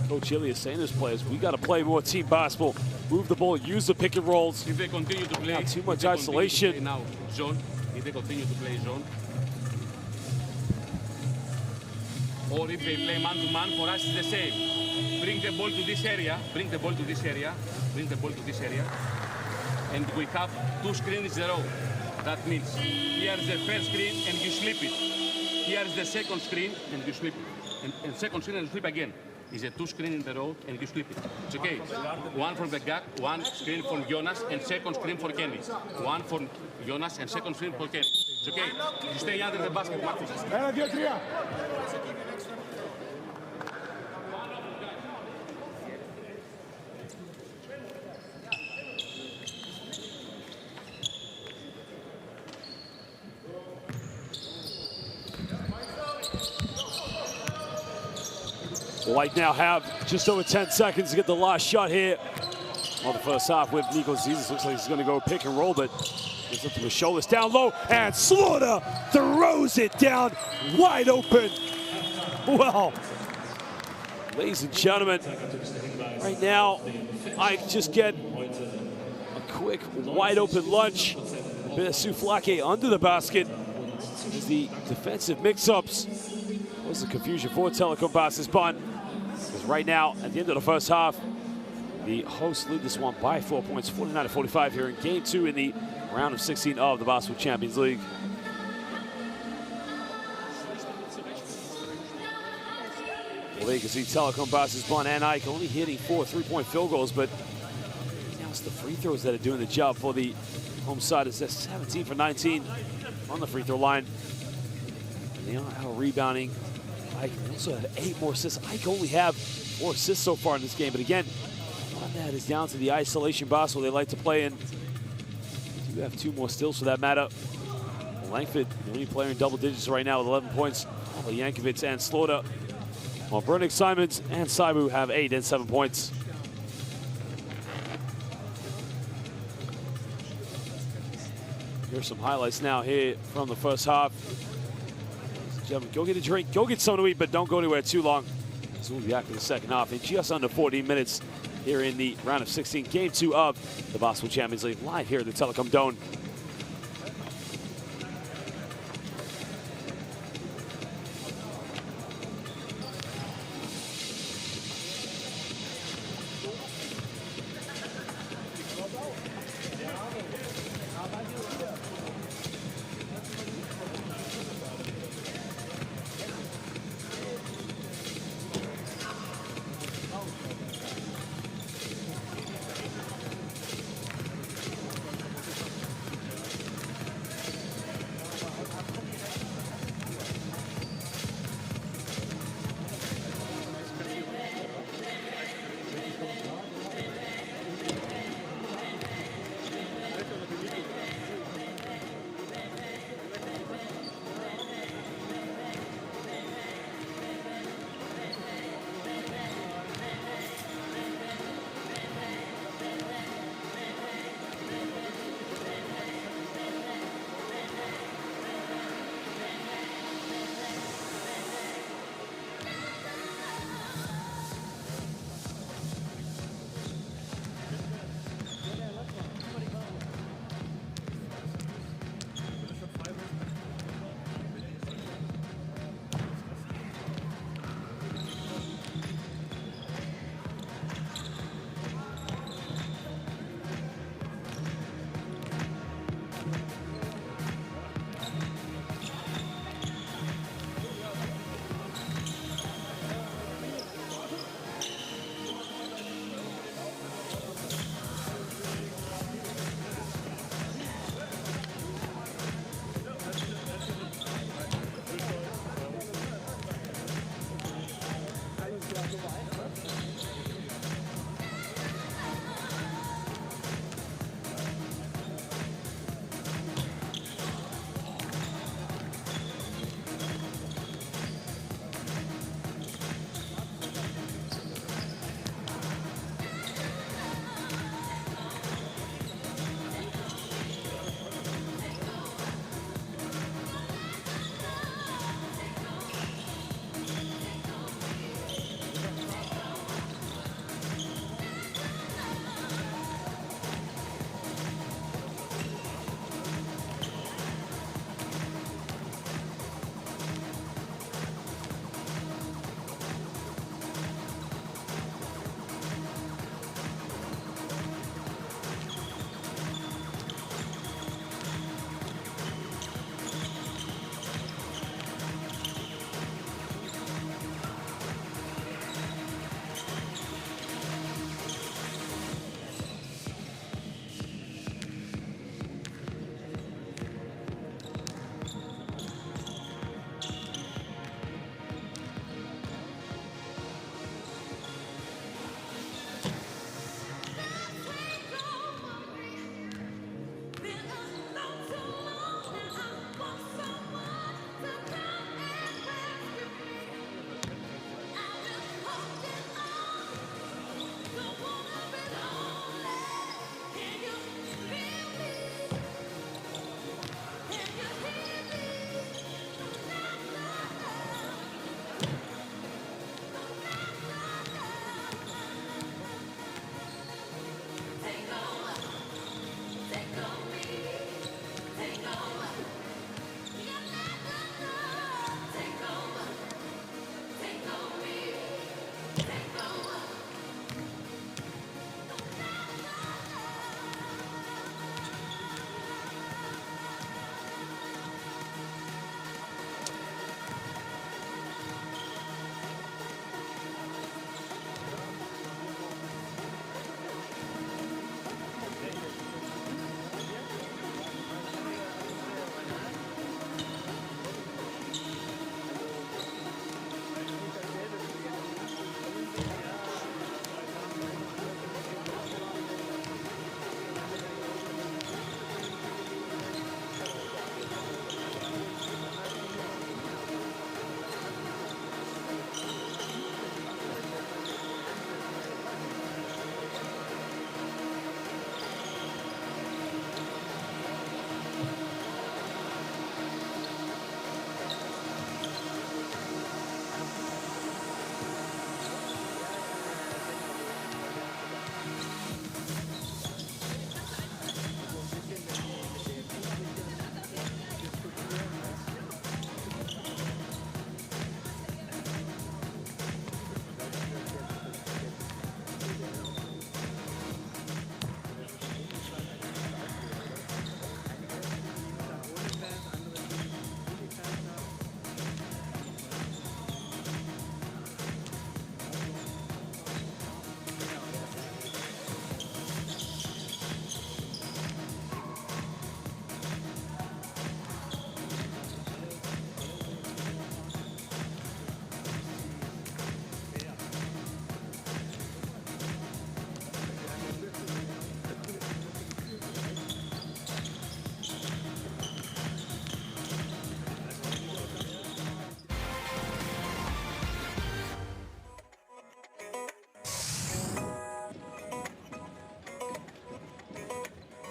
Coach Ilya saying to his players, we got to play more team basketball, move the ball, use the pick and rolls. If they continue to play, too much isolation. Now zone, if they continue to play zone, or if they play man-to-man, for us it's the same. Bring the ball to this area, bring the ball to this area, bring the ball to this area, and we have 2 screens in a row. That means here is the first screen and you slip it. Here is the second screen and you slip it. And second screen and you slip again. It's a 2 screen in the row and you slip it. It's okay. One from the gap, 1 screen for Jonas and second screen for Kenny. 1 for Jonas and second screen for Kenny. It's okay. You stay under the basket, Marcus. 1, 2, 3. White now have just over 10 seconds to get the last shot here. Well, the first half with Nico Zizis. Looks like he's going to go pick and roll, but he's lifting his shoulders down low, and Slaughter throws it down wide open. Well, ladies and gentlemen, right now, I just get a quick wide open lunch. A bit of souvlaki under the basket. As the defensive mix-ups was the confusion for Telekom Bas's Bonn. Because right now, at the end of the first half, the hosts lead this one by 4 points, 49-45 here in Game 2 in the round of 16 of the Basketball Champions League. Well, there you can see Telekom Bas's Bonn and Ike only hitting 4 3-point field goals, but now it's the free throws that are doing the job for the home side. It's 17 for 19 on the free throw line. And they are out rebounding. Ike also have 8 more assists. Ike only have 4 assists so far in this game, but again, a lot of that is down to the isolation basketball they like to play in. They do have 2 more steals for that matter. Langford, the only player in double digits right now with 11 points. Yankovic and Slaughter. While Bernick, Simons, and Saibu have 8 and 7 points. Here's some highlights now here from the first half. Ladies and gentlemen, go get a drink, go get something to eat, but don't go anywhere too long. So we'll be back for the second half in just under 14 minutes here in the round of 16, Game 2 of the Basketball Champions League, live here at the Telekom Dome.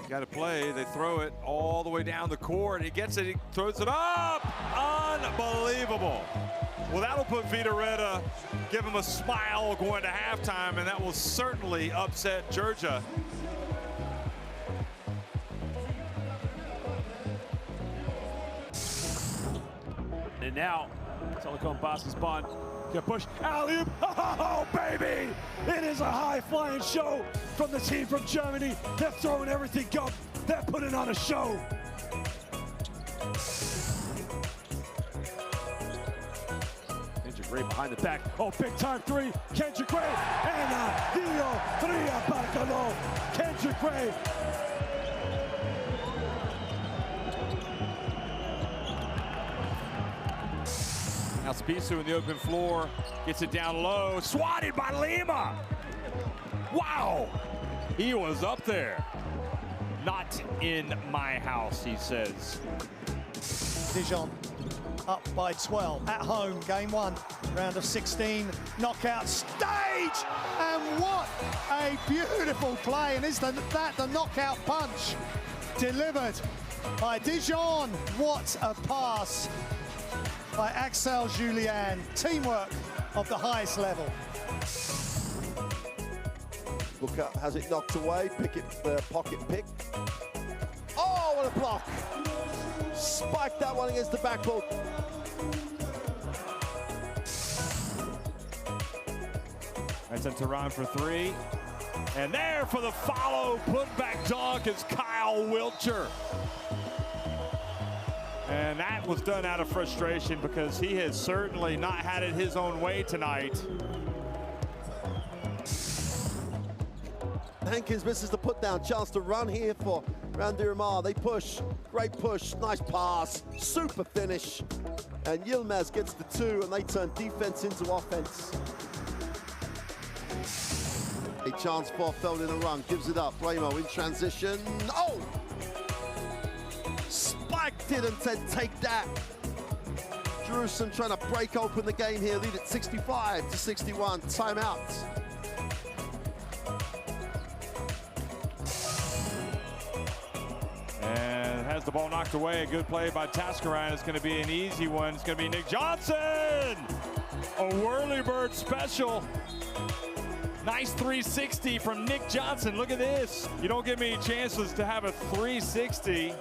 Got to play. They throw it all the way down the court. He gets it. He throws it up. Unbelievable. Well, that'll put Vitoretta, give him a smile going to halftime, and that will certainly upset Georgia. And now, Telekom passes Bonn. Get push. Alley-oop. Oh, baby! It is a high-flying show from the team from Germany. They're throwing everything up. They're putting on a show. Kendrick Gray behind the back. Oh, big-time three. Kendrick Gray. And Dio Tria Bacalo. Kendrick Gray. Now Spisu in the open floor, gets it down low, swatted by Lima. Wow, he was up there. Not in my house, he says. Dijon up by 12 at home, game 1, round of 16, knockout stage. And what a beautiful play, and is that the knockout punch delivered by Dijon? What a pass by Axel Julien. Teamwork of the highest level. Booker has it knocked away, pocket pick. Oh, what a block. Spiked that one against the backboard. That's in Tehran for 3. And there for the follow, putback dunk is Kyle Wilcher. And that was done out of frustration because he has certainly not had it his own way tonight. Hankins misses the put down. Chance to run here for Randirmar. They push. Great push. Nice pass. Super finish. And Yilmaz gets the 2, and they turn defense into offense. A chance for Feld in a run. Gives it up. Ramo in transition. Oh! Spiked it and said, take that. Jerusalem trying to break open the game here. Lead at 65-61. Timeout. And has the ball knocked away. A good play by Tascaran. It's going to be an easy one. It's going to be Nick Johnson. A whirly bird special. Nice 360 from Nick Johnson. Look at this. You don't give me chances to have a 360.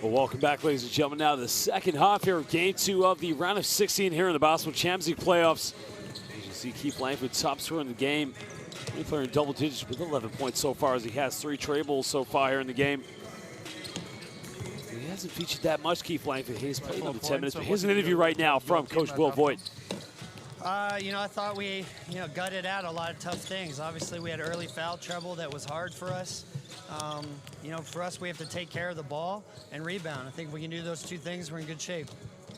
Well, welcome back, ladies and gentlemen. Now the second half here of Game 2 of the round of 16 here in the Basketball Champions League playoffs. As you see, Keith Langford, top scorer in the game. Only player in double digits with 11 points so far, as he has 3 trables so far here in the game. He hasn't featured that much, Keith Langford. He's played under 10 minutes, but here's an interview right now from Coach Will Voigt. I thought we, gutted out a lot of tough things. Obviously, we had early foul trouble that was hard for us. For us, we have to take care of the ball and rebound. I think if we can do those two things, we're in good shape.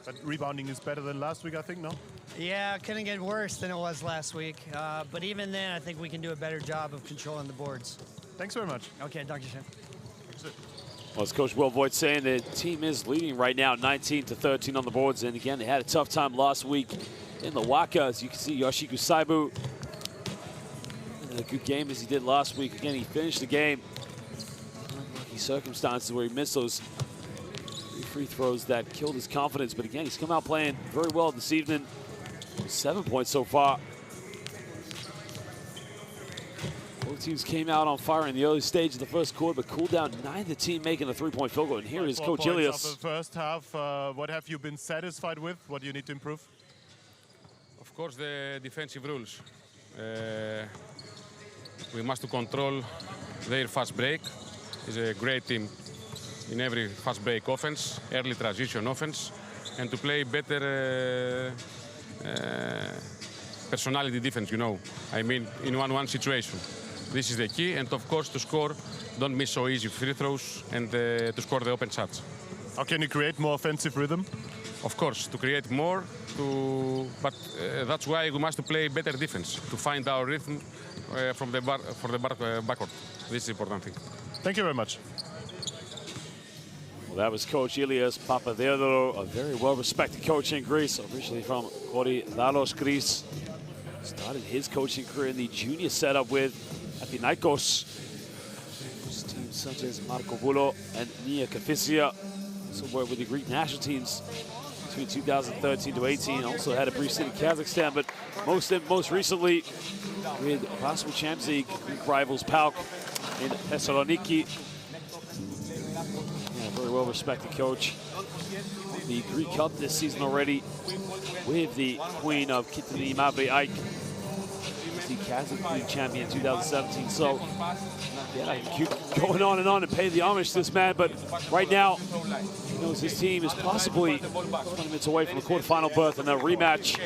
But rebounding is better than last week, I think, no? Yeah, it couldn't get worse than it was last week. But even then, I think we can do a better job of controlling the boards. Thanks very much. Okay, Dr. Shem. Well, as Coach Will Voigt saying, the team is leading right now, 19-13 on the boards. And again, they had a tough time last week in the Waka. As you can see, Yoshiko Saibu in a good game as he did last week. Again, he finished the game. Unlucky circumstances where he missed those 3 free throws that killed his confidence. But again, he's come out playing very well this evening. 7 points so far. Both teams came out on fire in the early stage of the first quarter, but cooled down. Neither team making a 3-point field goal. And here is Coach Ilias. After the first half, what have you been satisfied with? What do you need to improve? Of course, the defensive rules. We must control their fast break. It's a great team in every fast break offense, early transition offense, and to play better personality defense, I mean, in 1-1 situation. This is the key, and of course to score, don't miss so easy free throws, and to score the open shots. How can you create more offensive rhythm? Of course, to create more, but that's why we must play better defense, to find our rhythm for the backward. This is the important thing. Thank you very much. Well, that was Coach Ilias Papadeodoro, a very well-respected coach in Greece, originally from Korydallos, Greece. Started his coaching career in the junior setup with Athinaikos. Teams such as Marco Vulo and Nia Kafisia. Also worked with the Greek national teams between 2013 to 18. Also had a brief stint in Kazakhstan, but most recently with Basketball Champions League Greek rivals PAOK in Thessaloniki. Yeah, very well-respected coach. The Greek Cup this season already with the queen of Kitini Mavri Ike, the Kazakh champion in 2017. So, yeah, I can keep going on and pay the homage to this man, but right now, He knows his team is possibly 20 minutes away from a quarterfinal berth in a rematch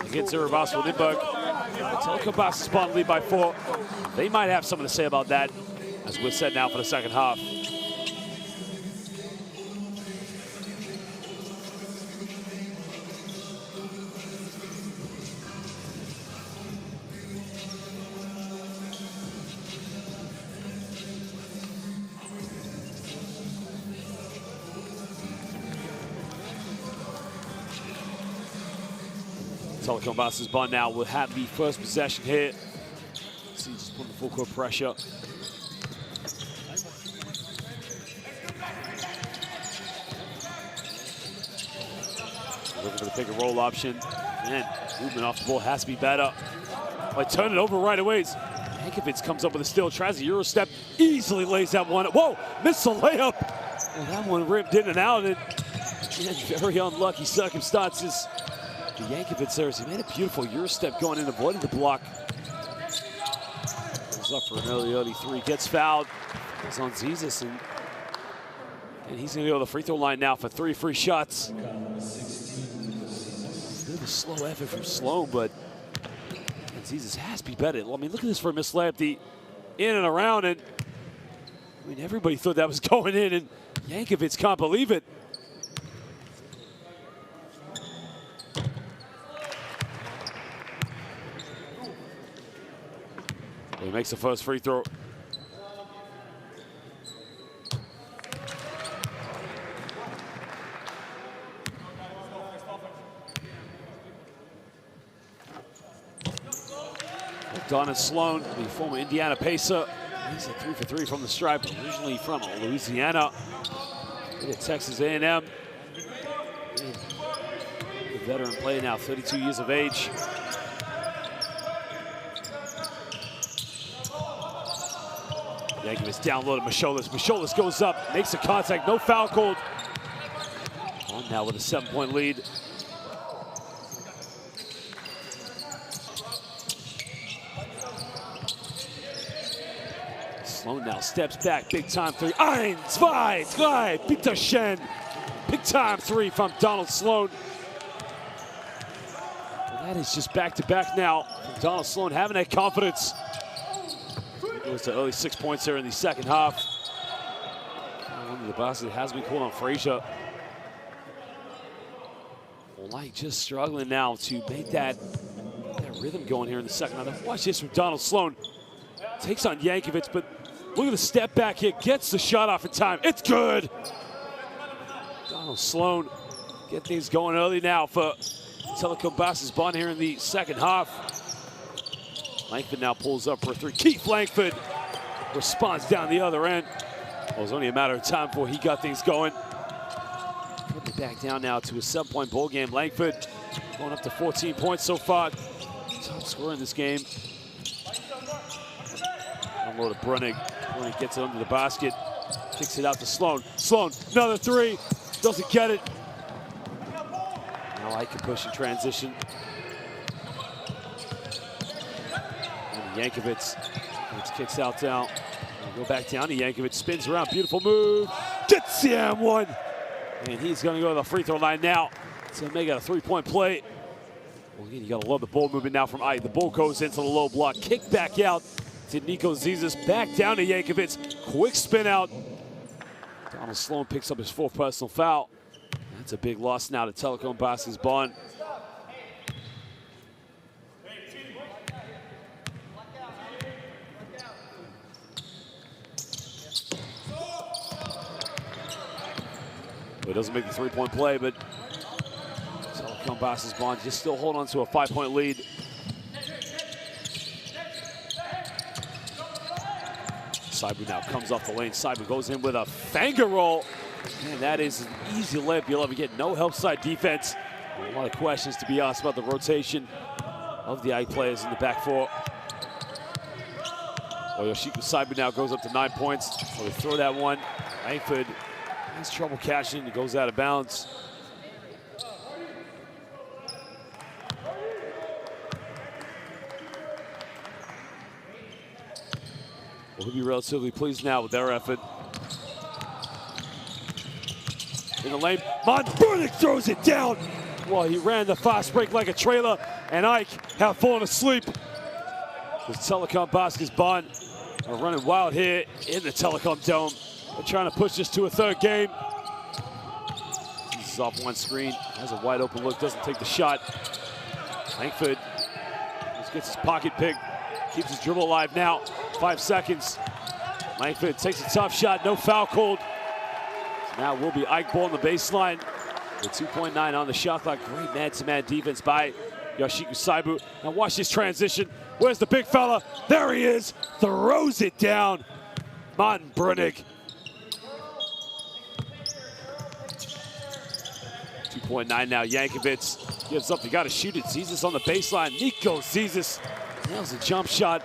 against Irreversible Nürnberg. Telekom Basket's Bonn lead by 4. They might have something to say about that as we're set now for the second half. Telekom Basket's Bonn now will have the first possession here. See, just putting the full court pressure. Looking for the pick and roll option. And movement off the ball has to be better. Like, turn it over right away. Yankovic comes up with a steal, tries a Euro step, easily lays that one. Whoa, missed the layup. And that one ripped in and out. And very unlucky circumstances. The Yankovic serves. He made a beautiful Euro step going in, avoided the block. Goes up for an early three, gets fouled. Goes on Zizis, and he's going to go to the free throw line now for 3 free shots. Bit of a slow effort from Sloan, but Zizis has to be better. I mean, look at this for a missed layup. The in and around, and I mean, everybody thought that was going in, and Yankovic can't believe it. He makes the first free throw. Donna Sloan, the former Indiana Pacer. He's a 3 for 3 from the stripe, originally from Louisiana. At Texas A&M. The veteran player now, 32 years of age. Yankovic downloaded Masholas. Masholas goes up, makes a contact, no foul called. On now with a 7-point lead. Sloan now steps back, big time 3. 1, 2, 3, bitte schön. Big time 3 from Donald Sloan. And that is just back-to-back now from Donald Sloan, having that confidence. Goes to early 6 points there in the second half. Under the basket has been called on Frazier. Light just struggling now to make that rhythm going here in the second half. Watch this from Donald Sloan. Takes on Yankovic, but look at the step back here. Gets the shot off in time. It's good. Donald Sloan get things going early now for Telekom Basket's Bonn here in the second half. Langford now pulls up for a 3. Keith Langford responds down the other end. Well, it was only a matter of time before he got things going. Putting it back down now to a 7-point ball game. Langford going up to 14 points so far. Top scorer in this game. Unloaded Brunig. Brunig gets it under the basket. Kicks it out to Sloan. Sloan, another 3. Doesn't get it. Now I can push in transition. Yankovic kicks out down. Go back down to Yankovic, spins around, beautiful move. Gets the M1. And he's going to go to the free throw line now to make it a 3-point play. Well, again, you got to love the ball movement now from Ike. The ball goes into the low block, kick back out to Nico Zizis, back down to Yankovic. Quick spin out. Donald Sloan picks up his 4th personal foul. That's a big loss now to Telekom Basket's Bonn. It doesn't make the 3-point play, but Telekom Basket's Bonn just still hold on to a 5-point lead. Saibu now comes off the lane. Saibu goes in with a finger roll. Man, that is an easy layup. You'll ever get no help side defense. A lot of questions to be asked about the rotation of the AEK players in the back 4. Yoshiko Saibu now goes up to 9 points. So they throw that one. Langford has trouble catching. He goes out of bounds. We'll be relatively pleased now with their effort. in the lane. Martin Brunick throws it down. Well, he ran the fast break like a trailer, and Ike have fallen asleep. The Telekom baskets Bonn are running wild here in the Telekom Dome. They're trying to push this to a third game. He's off one screen, has a wide open look, doesn't take the shot. Langford just gets his pocket pick, keeps his dribble alive now. 5 seconds. Langford takes a tough shot, no foul called. So now will be Ike ball on the baseline. The 2.9 on the shot clock. Great man-to-man defense by Yoshiko Saibu. Now watch this transition. Where's the big fella? There he is. Throws it down. Martin Brunick. 2.9 now. Yankovic gives up. You got to shoot it. Zizis on the baseline. Nico Zizis nails a jump shot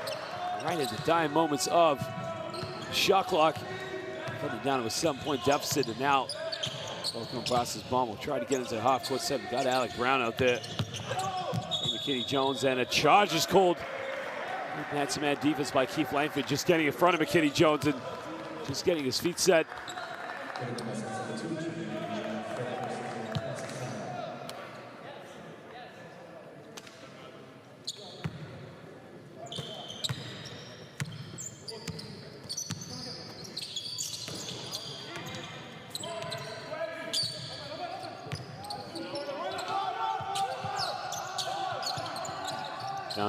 right at the dying moments of the shot clock. Coming down to a 7-point deficit, and now Telekom Baskets Bonn will try to get into the half-court set. We got Alec Brown out there. McKinney Jones, and a charge is called. Man-to-man defense by Keith Langford, just getting in front of McKinney Jones and just getting his feet set.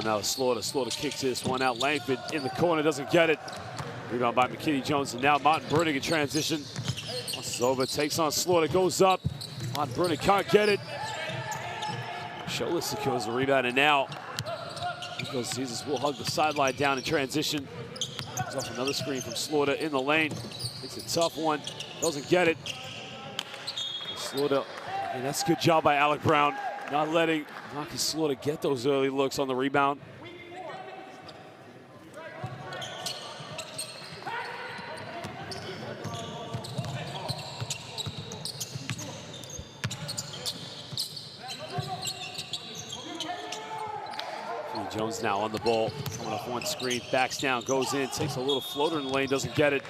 Now Slaughter. Slaughter kicks this one out. Langford in the corner, doesn't get it. Rebound by McKinney Jones, and now Martin Brunick in transition. Crosses over, takes on Slaughter, goes up. Martin Brunick can't get it. Scholler secures the rebound, and now Nico Zizis will hug the sideline down in transition. Comes off another screen from Slaughter in the lane. It's a tough one, doesn't get it. Slaughter, and that's a good job by Alec Brown, not letting Marcus Slaughter get those early looks on the rebound. Jones now on the ball, coming off one screen, backs down, goes in, takes a little floater in the lane, doesn't get it.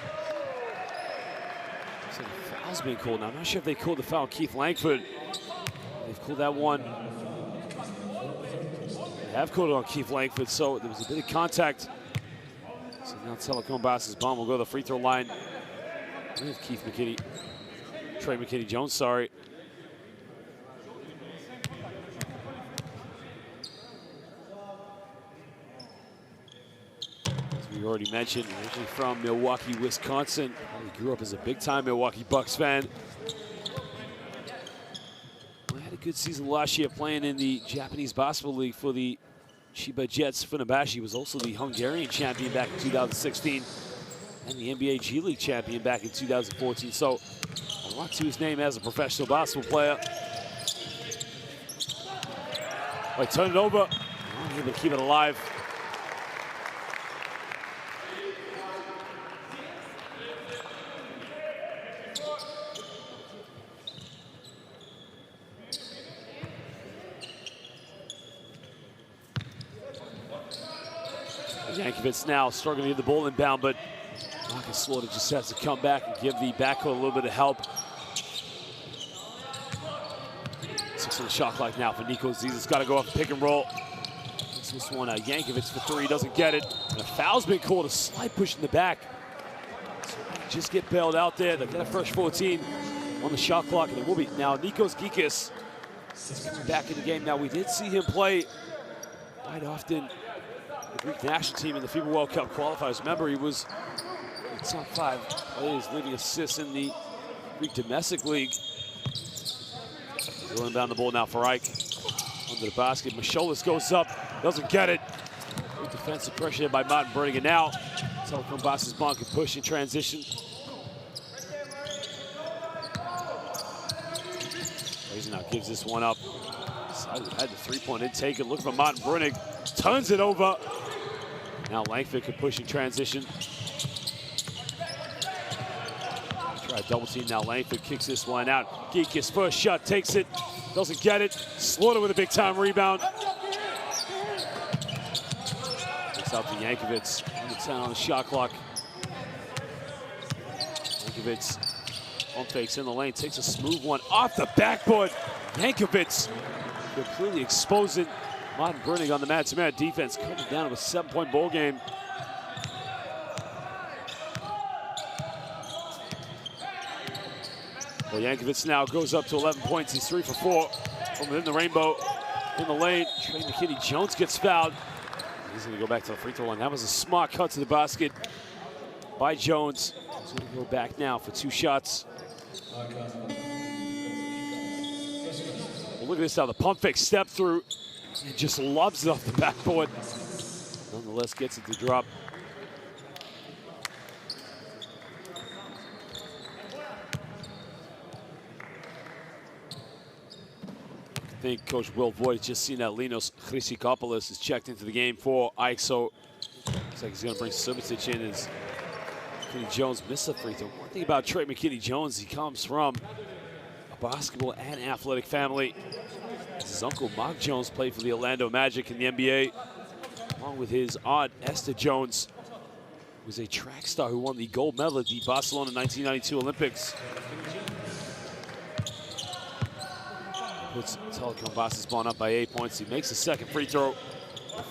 So the foul's being called now. I'm not sure if they called the foul on Keith Langford. They've called that one. They have called it on Keith Langford, so there was a bit of contact. So now Telekom Baskets Bonn will go to the free throw line with Trey McKinney Jones, sorry. As we already mentioned, originally from Milwaukee, Wisconsin. He grew up as a big-time Milwaukee Bucks fan. Had a good season last year playing in the Japanese Basketball League for the Chiba Jets. Funabashi was also the Hungarian champion back in 2016 and the NBA G League champion back in 2014. So a lot to his name as a professional basketball player. Right, turn it over. Able to keep it alive. Yankovic now struggling to get the ball inbound, but Marcus Slaughter just has to come back and give the backcourt a little bit of help. 6 on the shot clock now for Nico Zizis. Got to go up pick and roll. Gets this one out. Yankovic for 3, doesn't get it. And a foul's been called, a slight push in the back. So just get bailed out there. They've got a fresh 14 on the shot clock, and it will be now Nikos Geekis back in the game. Now we did see him play quite often the Greek national team in the FIBA World Cup qualifiers. Remember, he was in the top 5 players leading assists in the Greek domestic league. Going down the ball now for Ike. Under the basket, Masholis goes up, doesn't get it. Good defensive pressure by Martin Brunick, and now Telekom Baskets Bonn can push in transition. Fraser now gives this one up. Had the 3-point intake, and look for Martin Brunick. Turns it over. Now Langford can push in transition. Try a double team now. Langford kicks this one out. Geekis first shot, takes it, doesn't get it. Slaughter with a big time rebound. It's out to Yankovic. Under 10 on the shot clock. Yankovic Pump fakes in the lane, takes a smooth one off the backboard. Yankovic completely exposing Martin Brunig on the man-to-man defense, coming down to a 7-point ball game. Well, Yankovic now goes up to 11 points. He's 3 for 4 from within the rainbow. In the lane, Trey McKinney-Jones gets fouled. He's going to go back to the free throw line. That was a smart cut to the basket by Jones. He's going to go back now for 2 shots. Well, look at this how the pump fake step through and just lobs it off the backboard. Nonetheless, gets it to drop. I think Coach Will Voigt just seen that Linos Chrysikopoulos is checked into the game for AEK, so looks like he's going to bring Subasic in as McKinney-Jones missed a free throw. One thing about Trey McKinney-Jones, he comes from a basketball and athletic family. His uncle Mark Jones played for the Orlando Magic in the NBA, along with his aunt Esther Jones, who was a track star who won the gold medal at the Barcelona 1992 Olympics. Puts Telekom Bassis Bonn up by 8 points. He makes the second free throw.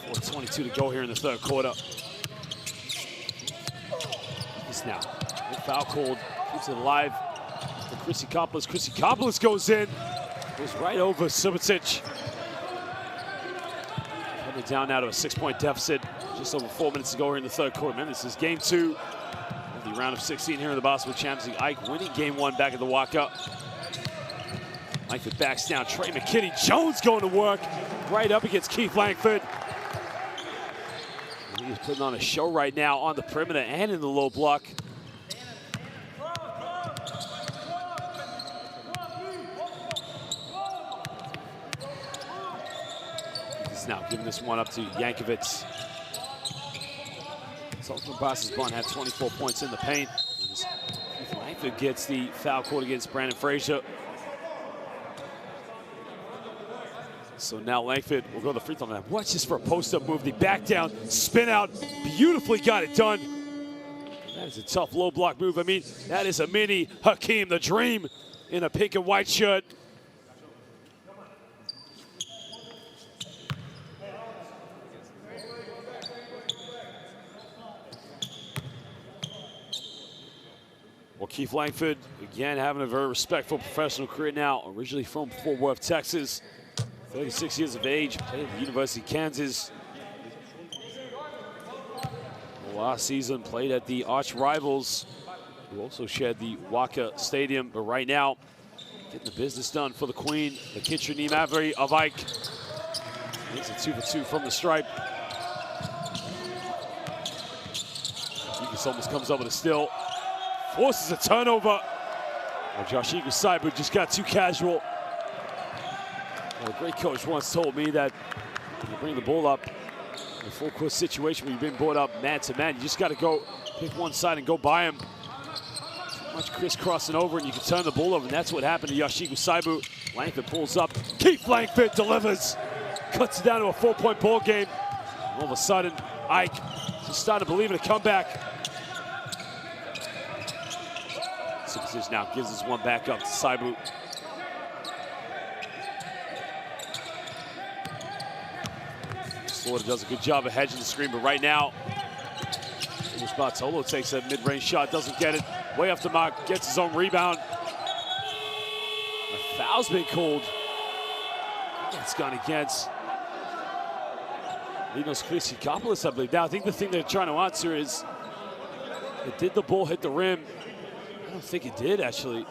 4:22 to go here in the third quarter. This now, good foul called, keeps it alive for Chrysikopoulos. Chrysikopoulos goes in, goes right over Subasic. Coming down now to a 6-point deficit. Just over 4 minutes to go here in the third quarter. Man, this is game 2 of the round of 16 here in the Basketball Champions League. AEK winning game 1 back at the Waka. Langford backs down. Trey McKinney-Jones going to work right up against Keith Langford. He's putting on a show right now on the perimeter and in the low block. He's now giving this one up to Yankovic. Telekom Bassis Bonn had 24 points in the paint. Keith Langford gets the foul called against Brandon Frazier. So now Langford will go to the free throw line. Watch this for a post-up move. The back down, spin out, beautifully got it done. That is a tough low block move. I mean, that is a mini Hakeem the Dream in a pink and white shirt. Well, Keith Langford, again, having a very respectful professional career now. Originally from Fort Worth, Texas. 36 years of age, played at the University of Kansas. Last season, played at the arch rivals, who also shared the Waka Stadium. But right now, getting the business done for the Queen, the Kitchener Maverick of AEK. Makes it 2 for 2 from the stripe. Igis almost comes up with a steal. Forces a turnover. Well, Josh Igis just got too casual. Well, a great coach once told me that when you bring the ball up in a full court situation where you've been brought up man to man, you just got to go pick one side and go by him. Too much crisscrossing over and you can turn the ball over, and that's what happened to Yoshiku Saibu. Langford pulls up. Keith Langford delivers. Cuts it down to a 4-point ball game. All of a sudden, AEK just started to believe in a comeback. Subasic now gives this one back up to Saibu. Florida does a good job of hedging the screen, but right now, Bartolo takes a mid-range shot, doesn't get it. Way off the mark, gets his own rebound. A foul's been called. It's gone against Linos Chrysikopoulos, I believe. Now, I think the thing they're trying to answer is, did the ball hit the rim? I don't think it did, actually.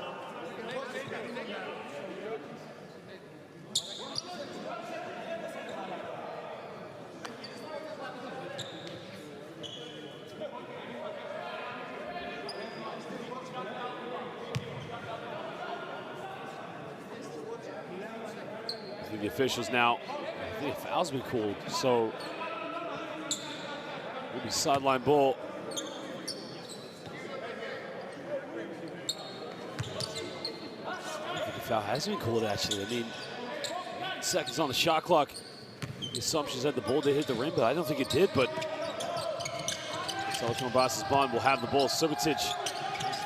The officials now, I think a foul's been called, so it'll be sideline ball. I think the foul has been called, actually. I mean, seconds on the shot clock. The assumption is that the ball did hit the rim, but I don't think it did. But Telekom Bassis Bonn will have the ball. Subasic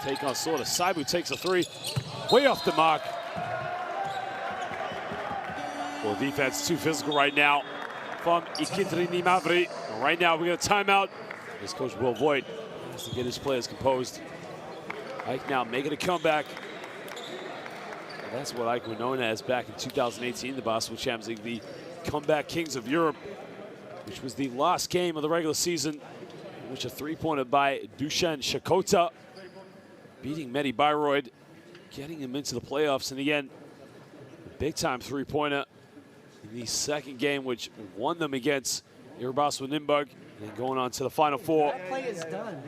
take on Slaughter. Saibu takes a three, way off the mark. Well, defense too physical right now from Ikitrini Mavri. Right now we got a timeout. This coach Will Voigt has to get his players composed. Ike now making a comeback. And that's what Ike were known as back in 2018, the Basketball Champions League, the comeback kings of Europe, which was the last game of the regular season, in which a three-pointer by Dusan Shakota, beating Mehdi Bayreuth, getting him into the playoffs. And again, a big-time three-pointer in the second game, which won them against Irabaswa Nimbug, and going on to the Final Four. That play is done.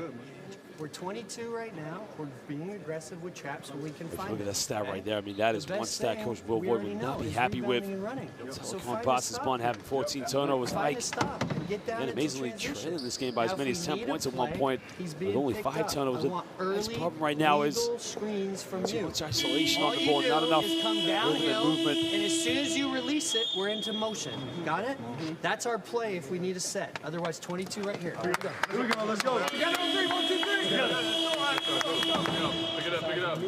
We're 22 right now. We're being aggressive with traps when we can find Look at it. that stat right there. I mean, that is The one best stat thing Coach Will we Voigt already would not know be is happy with. rebounding and running. So Telekom find a Boston stop. Bonn having 14 turnovers. Find Ike a stop and get down and into amazingly transition. trailing this game by Now, as many if as we 10 need a points at one play, point, he's with being only picked 5 up. turnovers. I want The biggest early problem right now is legal screens from too you. much isolation All on the you board, do not enough is come rhythm downhill, and movement. and as soon as you release it, we're into motion. Got it? That's our play if we need a set. Otherwise, 22 right here. Here we go. Let's go. Pick it up.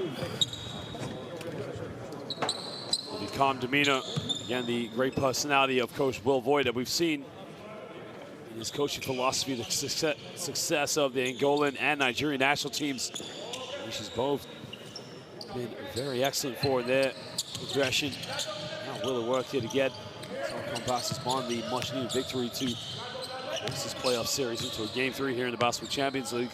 The calm demeanor, again, the great personality of Coach Will Voigt that we've seen in his coaching philosophy, the success of the Angolan and Nigerian national teams, which has both been very excellent for their progression. Now will it work here to get Telekom Boston Bonn the much-needed victory to force this playoff series into a Game 3 here in the Basketball Champions League.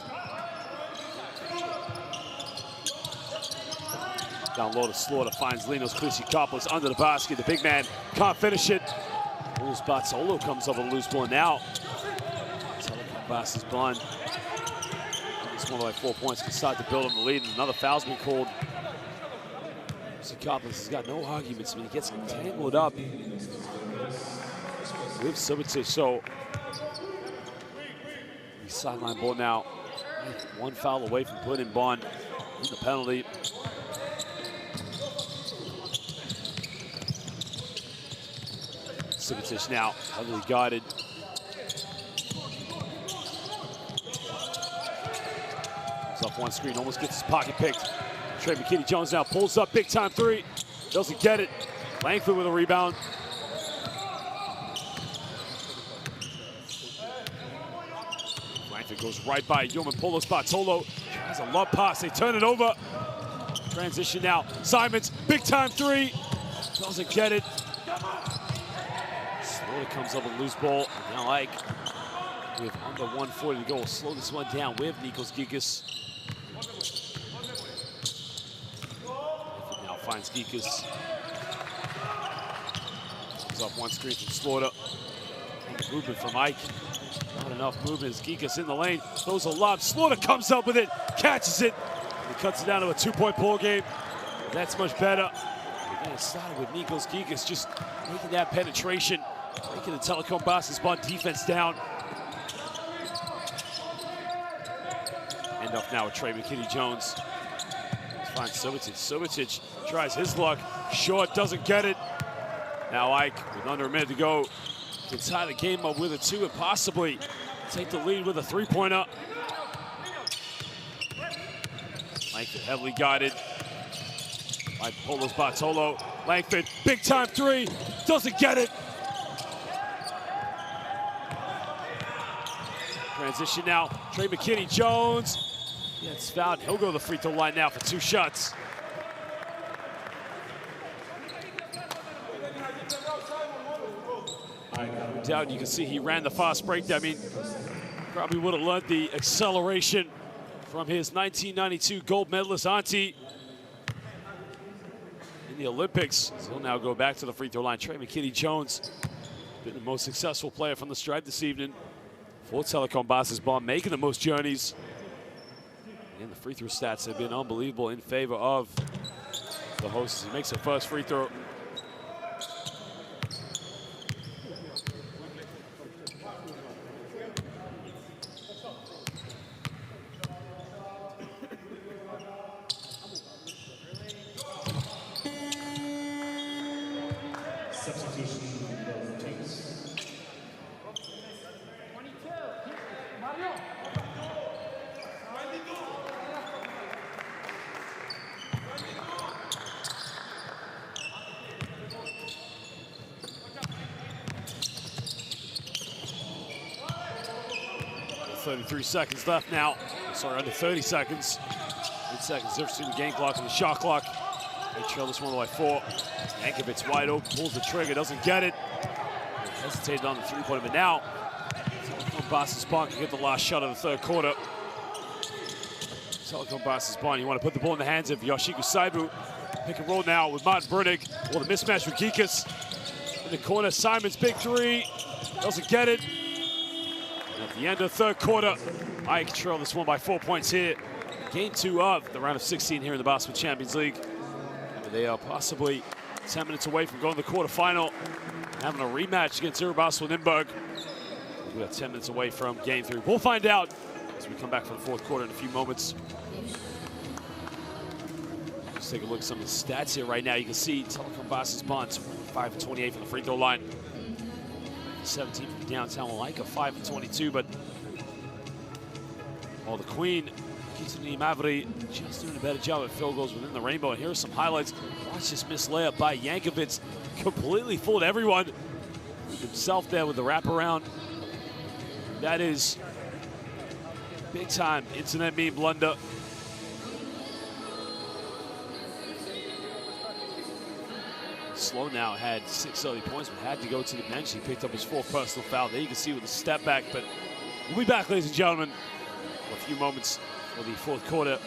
Down low to Slaughter, finds Linos Krisikopoulos under the basket. The big man can't finish it. Bulls Batsolo comes over the loose ball now. Telekom Boston Bonn. It's more like 4 points, can start to build on the lead. And another foul's been called. Krisikopoulos has got no arguments. I mean, he gets tangled up with Subotic. So the sideline ball now. One foul away from putting Bonn in the penalty. Subotic now heavily guarded. Comes off one screen, almost gets his pocket picked. Trey McKinney-Jones now pulls up, big time three. Doesn't get it. Langford with a rebound. Langford goes right by Yoman Polos Bartolo. Tries a love pass, they turn it over. Transition now, Simons, big time three. Doesn't get it. Slaughter comes up with a loose ball. And now Ike, with under 140 to go, will slow this one down with Nikos Gikas. Now finds Gikas. Comes off one screen from Slaughter. And movement from Ike. Not enough movement as Gikas in the lane. Throws a lob. Slaughter comes up with it, catches it. And he cuts it down to a 2-point ball game. That's much better. Again, it started with Nikos Gikas just making that penetration. Breaking the Telekom Boston Bonn defense down. End off now with Trey McKinney-Jones. Finds Subotic. Subotic tries his luck. Short, doesn't get it. Now Ike, with under a minute to go, can tie the game up with a 2 and possibly take the lead with a 3-pointer. Langford heavily guided by Polos Bartolo. Langford, big time 3, doesn't get it. Transition now, Trey McKinney-Jones gets fouled. He'll go to the free throw line now for 2 shots. No doubt, you can see he ran the fast break. I mean, probably would have learned the acceleration from his 1992 gold medalist auntie in the Olympics. So he'll now go back to the free throw line. Trey McKinney-Jones, been the most successful player from the stripe this evening for Telekom Boston Bonn, making the most journeys. And the free throw stats have been unbelievable in favor of the hosts. He makes the first free throw. 33 seconds left now. Sorry, under 30 seconds. 8 seconds difference between the game clock and the shot clock. They trail this one by 4. Yankovic wide open, pulls the trigger, doesn't get it. Hesitated on the three-pointer, but now Telekom Basket's Bonn can get the last shot of the third quarter. Telekom Basket's Bonn, you want to put the ball in the hands of Yoshiko Saibu. Pick and roll now with Martin Brunig. Well, the mismatch with Gikas. In the corner, Simon's big three. Doesn't get it. And at the end of the third quarter, AEK trail this one by 4 points here. Game 2 of the round of 16 here in the Basketball Champions League. And they are possibly 10 minutes away from going to the quarterfinal and having a rematch against Irabasel Nürnberg. We are 10 minutes away from Game 3. We'll find out as we come back from the fourth quarter in a few moments. Let's take a look at some of the stats here right now. You can see Telekom Basket's Bonn 25 of 28 from the free throw line. 17 from downtown, like a 5 of 22, but the Queen, Kitsune Mavri, just doing a better job at field goals within the rainbow. And here are some highlights. Watch this missed layup by Yankovic. Completely fooled everyone. Himself there with the wraparound. That is big time internet meme blunder. Slow now had 6 early points, but had to go to the bench. He picked up his 4th personal foul. There you can see with the step back, but we'll be back, ladies and gentlemen, for a few moments for the fourth quarter.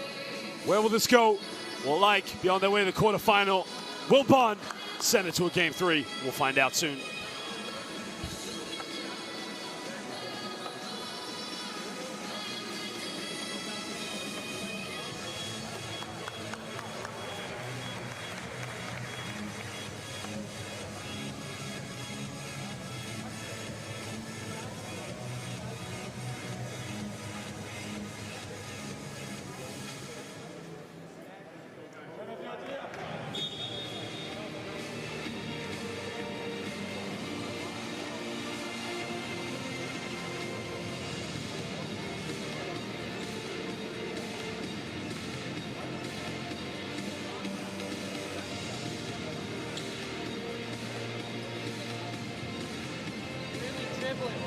Where will this go? Will AEK be on their way to the quarterfinal? Will Bonn send it to a Game 3? We'll find out soon.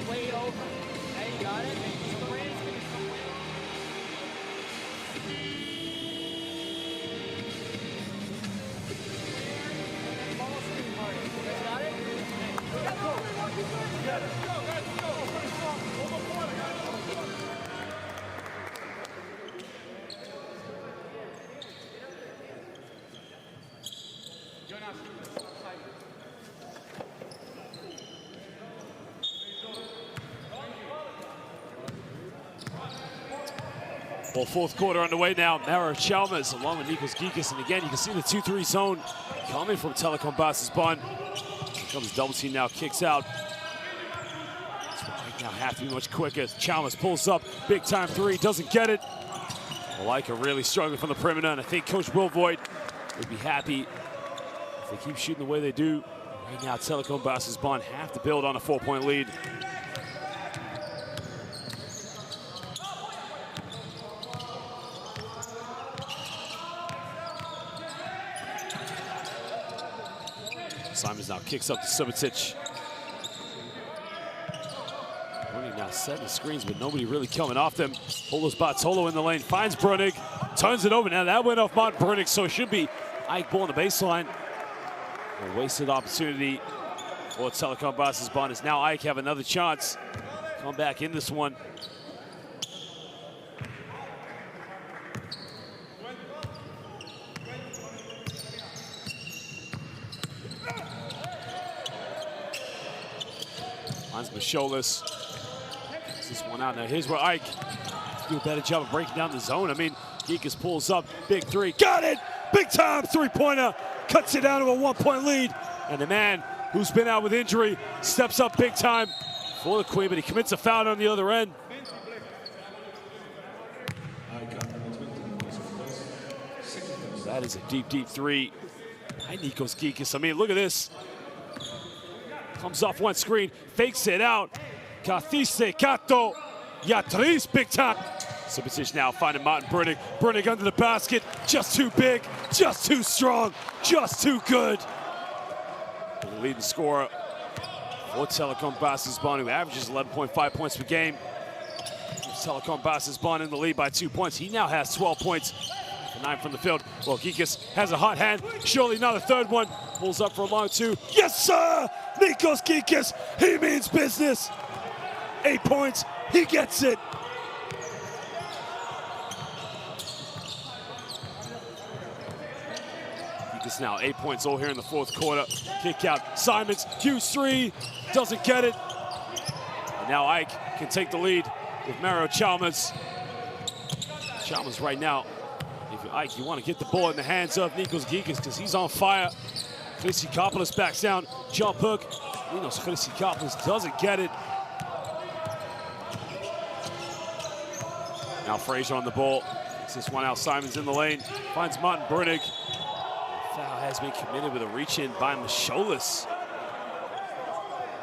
Way over. Hey, you got it? Well, fourth quarter underway now. Mara Chalmers along with Nikos Gikas. And again, you can see the 2-3 zone coming from Telekom Basket's Bonn. Here comes double team now, kicks out. Right now have to be much quicker. Chalmers pulls up, big time three, doesn't get it. AEK are really struggling from the perimeter, and I think Coach Wilvoit would be happy if they keep shooting the way they do. Right now, Telekom Basket's Bonn have to build on a 4-point lead. Simons now kicks up to Subicic. Brunig now setting the screens, but nobody really coming off them. Polos Bartolo in the lane, finds Brunig, turns it over. Now that went off Martin Brunig, so it should be AEK ball on the baseline. A wasted opportunity for Telekom Basket's Bonn. As now AEK have another chance. Come back in this one. Finds Masholis. Gets this one out. Now here's where AEK has to do a better job of breaking down the zone. I mean, Gikas pulls up, big three, got it! Big time three-pointer, cuts it down to a 1-point lead. And the man who's been out with injury steps up big time for the Queen, but he commits a foul on the other end. That is a deep, deep three by Nikos Gikas. I mean, look at this. Comes off one screen, fakes it out. Kathise Kato Yatris, big time. Subicic now finding Martin Brunig. Brunig under the basket, just too big, just too strong, just too good. The leading scorer for Telekom Basket's Bonn, who averages 11.5 points per game. Telekom Basses Bonn in the lead by 2 points. He now has 12 points. 9 from the field. Well, Gikas has a hot hand. Surely not a third one. Pulls up for a long two. Yes, sir! Nikos Gikas, he means business. 8 points, he gets it. Gikas now 8 points all here in the fourth quarter. Kick out, Simons, huge three, doesn't get it. And now Ike can take the lead with Mario Chalmers. Chalmers right now. If Ike, you want to get the ball in the hands of Nikos Gikas because he's on fire. Chrysikopoulos backs down. Jump hook. Ninos Chrysikopoulos doesn't get it. Now Frazier on the ball. Takes this one out. Simons in the lane. Finds Martin Brunig. Foul has been committed with a reach-in by Masholis.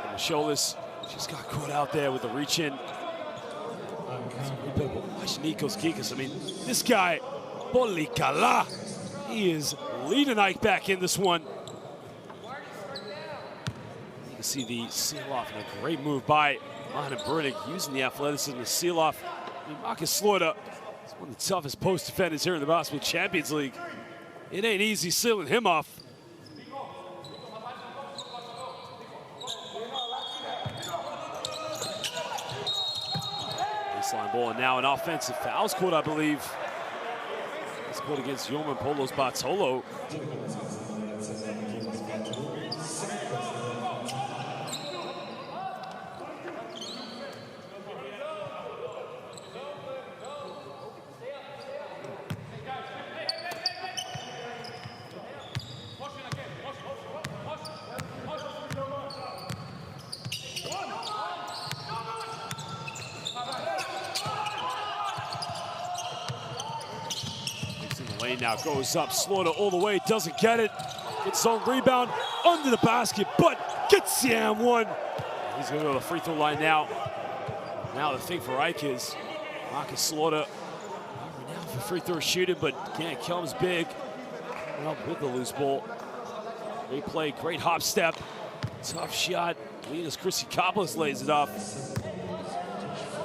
And Masholis just got caught out there with a reach-in. Watch Nikos Gikas. I mean, this guy, Polikala, he is leading Ike back in this one. You can see the seal-off and a great move by Martin Brunig using the athleticism to seal off. I mean, Marcus Slaughter is one of the toughest post defenders here in the Basketball Champions League. It ain't easy sealing him off. Baseline ball, and now an offensive foul's called, I believe. It's called against Yoman Polos Bartolo. Now goes up, Slaughter all the way, doesn't get it. Gets on rebound under the basket, but gets the and one. He's gonna go to the free throw line now. Now the thing for Ike is Marcus Slaughter now for free throw shooting, but again, comes big. Well, with the loose ball. Great play, great hop step. Tough shot. Linus Chrysikopoulos lays it off.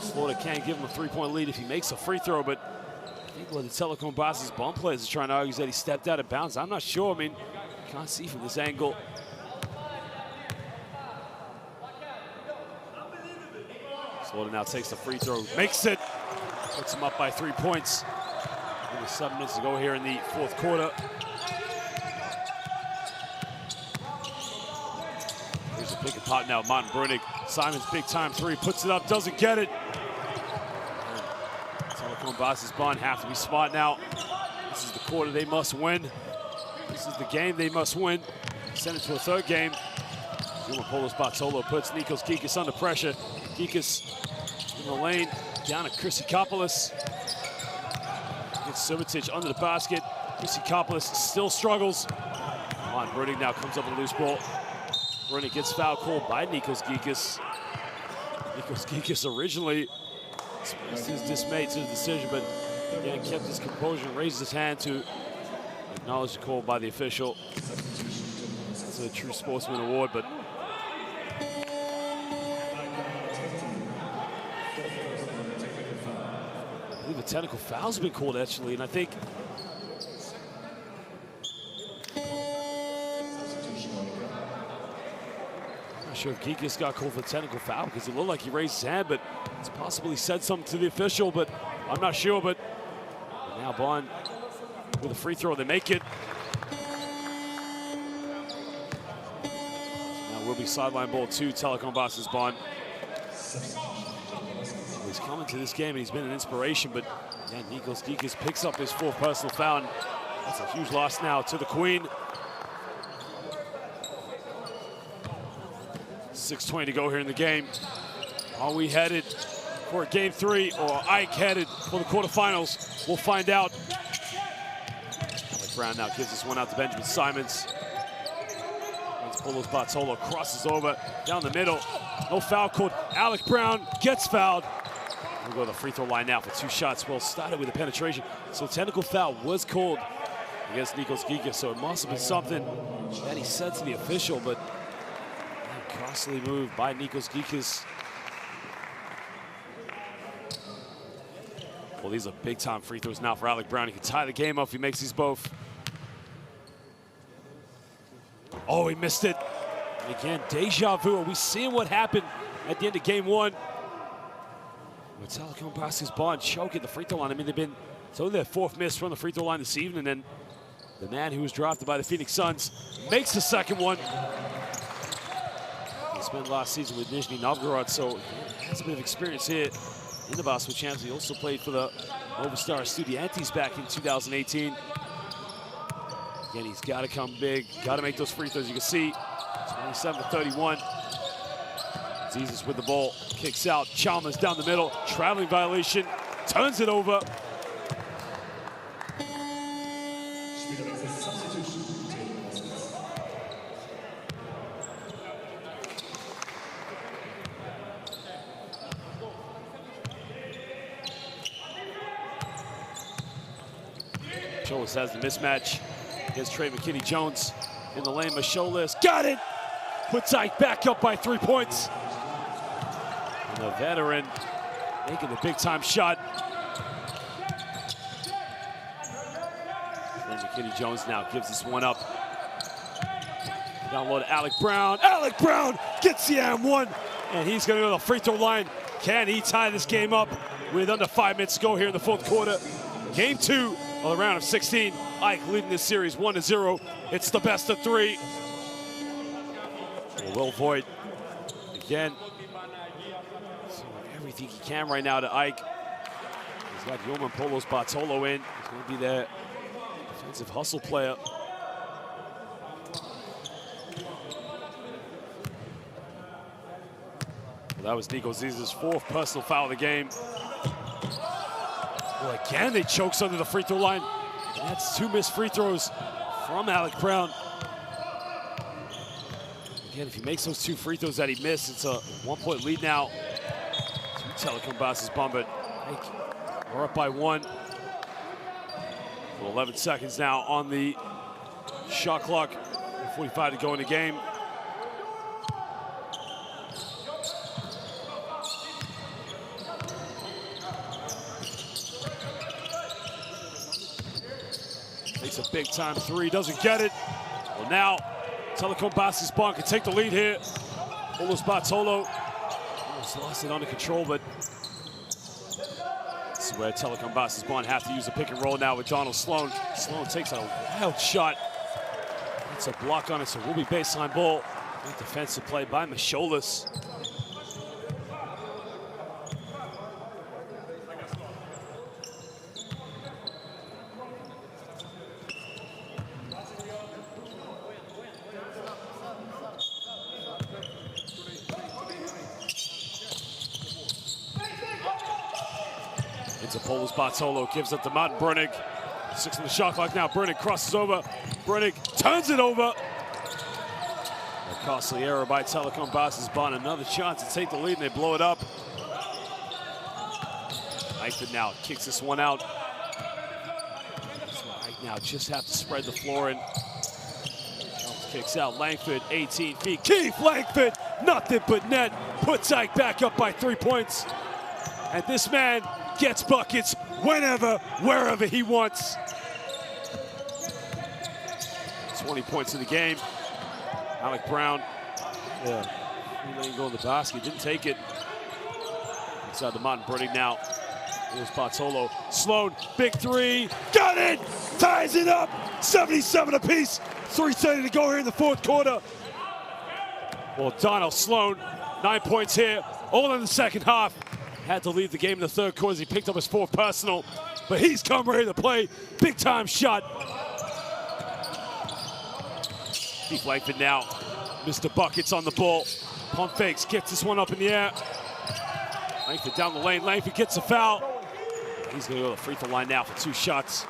Slaughter can't give him a three-point lead if he makes a free throw, but I think what the Telekom Basses Bonn players are trying to argue is that he stepped out of bounds. I'm not sure. I mean, can't see from this angle. Slaughter now takes the free throw, makes it, puts him up by 3 points. Only 7 minutes to go here in the fourth quarter. Here's a pick and pop now, Martin Brunig. Simons big time three, puts it up, doesn't get it. Telekom Basses Bonn have to be smart now. This is the quarter they must win. This is the game they must win. Send it to a third game. Yoman Polos Bartolo puts Nikos Gikas under pressure. Gikas in the lane, down to Chrysikopoulos. Gets Subotic under the basket. Chrysikopoulos still struggles. Martin Brunig now comes up with a loose ball. Brunig gets foul called by Nikos Gikas. Nikos Gikas originally expressed his dismay to the decision, but again kept his composure and raised his hand to acknowledge the call by the official. It's a true sportsman award, but I believe a technical foul's been called actually, and I think I'm not sure if Gikas got called for a technical foul because it looked like he raised his hand, but it's possibly said something to the official, but I'm not sure. But now Bonn with a free throw, they make it. Now will be sideline ball to Telekom Basses Bonn. He's coming to this game and he's been an inspiration, but yeah, Nikos Gikas picks up his fourth personal foul, and that's a huge loss now to the Queen. 6:20 to go here in the game. Are we headed for game 3 or Ike headed for the quarterfinals? We'll find out. Alec Brown now gives this one out to Benjamin Simons. Polos Bartolo crosses over down the middle. No foul called. Alec Brown gets fouled. We'll go to the free throw line now for 2 shots. Well, started with a penetration. So technical foul was called against Nikos Gikas. So it must have been something that he said to the official, but costly move by Nikos Gikas. Well, these are big-time free throws now for Alec Brown. He can tie the game up if he makes these both. Oh, he missed it. And again, deja vu. Are we seeing what happened at the end of game one? With Telekom Basket's Bonn choke at the free throw line. I mean, they've been so their fourth miss from the free throw line this evening, and then the man who was drafted by the Phoenix Suns makes the second one. He spent last season with Nizhny Novgorod, so he has a bit of experience here in the basketball champs. He also played for the Movistar Estudiantes back in 2018. Again, he's got to come big, got to make those free throws. You can see 27-31. Zizas with the ball, kicks out. Chalmers down the middle, traveling violation, turns it over. Masholas has the mismatch against Trey McKinney-Jones in the lane. Masholas got it! Puts Ike back up by 3 points. And the veteran making the big-time shot. Then McKinney-Jones now gives this one up. Down low to Alec Brown. Alec Brown gets the and-one, and he's going to go to the free throw line. Can he tie this game up with under 5 minutes to go here in the fourth quarter? Game 2 of the round of 16. Ike leading this series 1-0. It's the best of 3. Will Voigt again. Everything he can right now to Ike. He's got Yoman Polos Bartolo in. He's going to be their defensive hustle player. Well, that was Nico Zizas' 4th personal foul of the game. Well, again, they chokes under the free throw line. And that's 2 missed free throws from Alec Brown. Again, if he makes those 2 free throws that he missed, it's a 1-point lead now to Telekom Basket's Bonn, but we're up by 1. 11 seconds now on the shot clock. 45 to go in the game. Takes a big-time 3, doesn't get it. Well, now Telekom Basket's Bonn can take the lead here. Polos Bartolo almost lost it under control, but this is where Telekom Basket's Bonn have to use a pick and roll now with Donald Sloan. Sloan takes a wild shot. It's a block on it, so it will be baseline ball. Great defensive play by Masholas. Polos Bartolo gives up to Martin Brunig. 6 on the shot clock now. Brunig crosses over. Brunig turns it over. A costly error by Telekom Basket's Bonn. Another chance to take the lead, and they blow it up. Eichmann now kicks this one out. So Ike now just have to spread the floor in. Jones kicks out. Langford, 18 feet. Keith Langford, nothing but net. Puts Ike back up by 3 points. And this man gets buckets whenever, wherever he wants. 20 points in the game. Alec Brown, go in the basket, didn't take it. Inside to Martin Brunig now. Here's Bartolo. Sloan, big 3, got it! Ties it up, 77 apiece. 3:30 to go here in the fourth quarter. Well, Donald Sloan, 9 points here, all in the second half. Had to leave the game in the third quarter as he picked up his 4th personal, but he's come ready to play. Big time shot. Keith Langford now, Mr. Buckets on the ball. Pump fakes, gets this one up in the air. Langford down the lane, Langford gets a foul. He's gonna go to the free throw line now for 2 shots.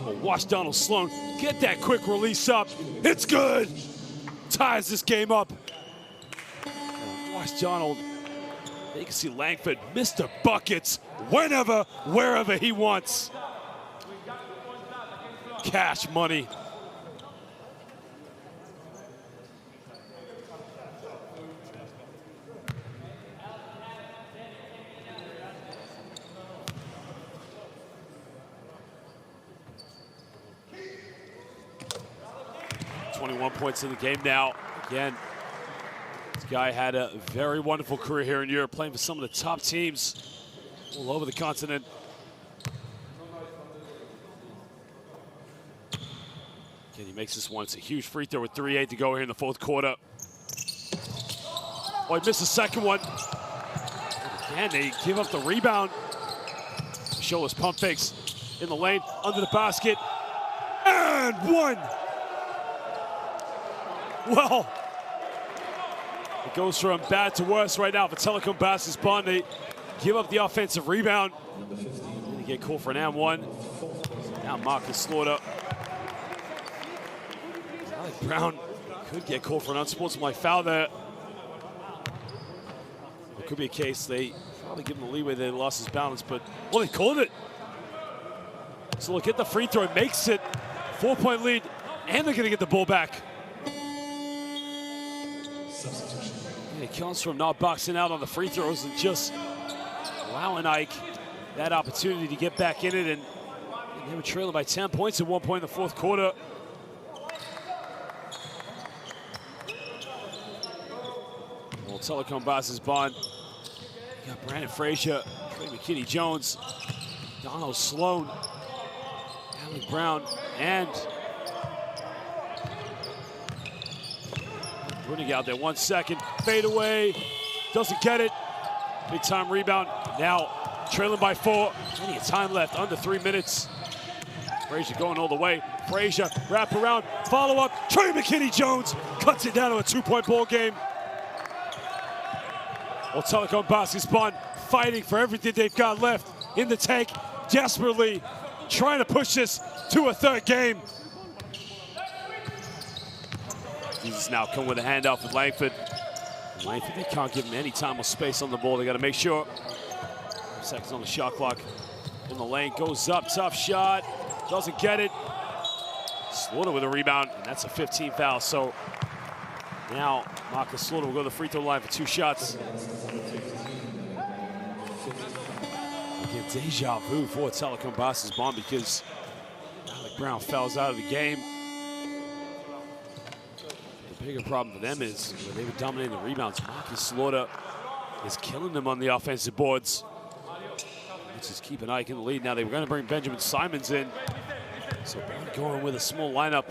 Oh, watch Donald Sloan get that quick release up. It's good. Ties this game up. Watch Donald. You can see Langford, Mr. Buckets, whenever, wherever he wants. Cash money. 21 points in the game now. Again, this guy had a very wonderful career here in Europe, playing for some of the top teams all over the continent. Again, he makes this one. It's a huge free throw with 3:08 to go here in the fourth quarter. Oh, he missed the second one. Again, they give up the rebound. Showless pump fakes in the lane, under the basket, and one. Well, it goes from bad to worse right now for Telekom Bonn. They give up the offensive rebound. And they get called for an and-one. Now Marcus Slaughter. Alec Brown could get called for an unsportsmanlike foul there. It could be a case they probably give him the leeway, they lost his balance, but, well, they called it. So look at the free throw, makes it 4-point lead, and they're gonna get the ball back. Yeah, Kjellstrom not boxing out on the free throws and just allowing Ike that opportunity to get back in it, and they were trailing by 10 points at one point in the fourth quarter. Well, Telekom Bonn. You got Brandon Frazier, Trey McKinney-Jones, Donald Sloan, Alec Brown, and Bruning out there. 1 second, fade away, doesn't get it. Big time rebound. Now trailing by 4. Plenty of time left, under 3 minutes. Frazier going all the way. Frazier, wrap around, follow up. Trey McKinney-Jones cuts it down to a 2-point ball game. Well, Telekom Bonn fighting for everything they've got left in the tank, desperately trying to push this to a third game. Jesus now coming with a handoff with Langford. Langford, they can't give him any time or space on the ball. They got to make sure. 5 seconds on the shot clock. In the lane, goes up, tough shot, doesn't get it. Slaughter with a rebound, and that's a 15 foul. So now Marcus Slaughter will go to the free throw line for 2 shots. Again, deja vu for Telekom Bonn because Alec Brown fouls out of the game. The bigger problem for them is when they were dominating the rebounds, Marcus Slaughter is killing them on the offensive boards. Which is keeping Ike in the lead. Now they were going to bring Benjamin Simons in. So Bonn going with a small lineup.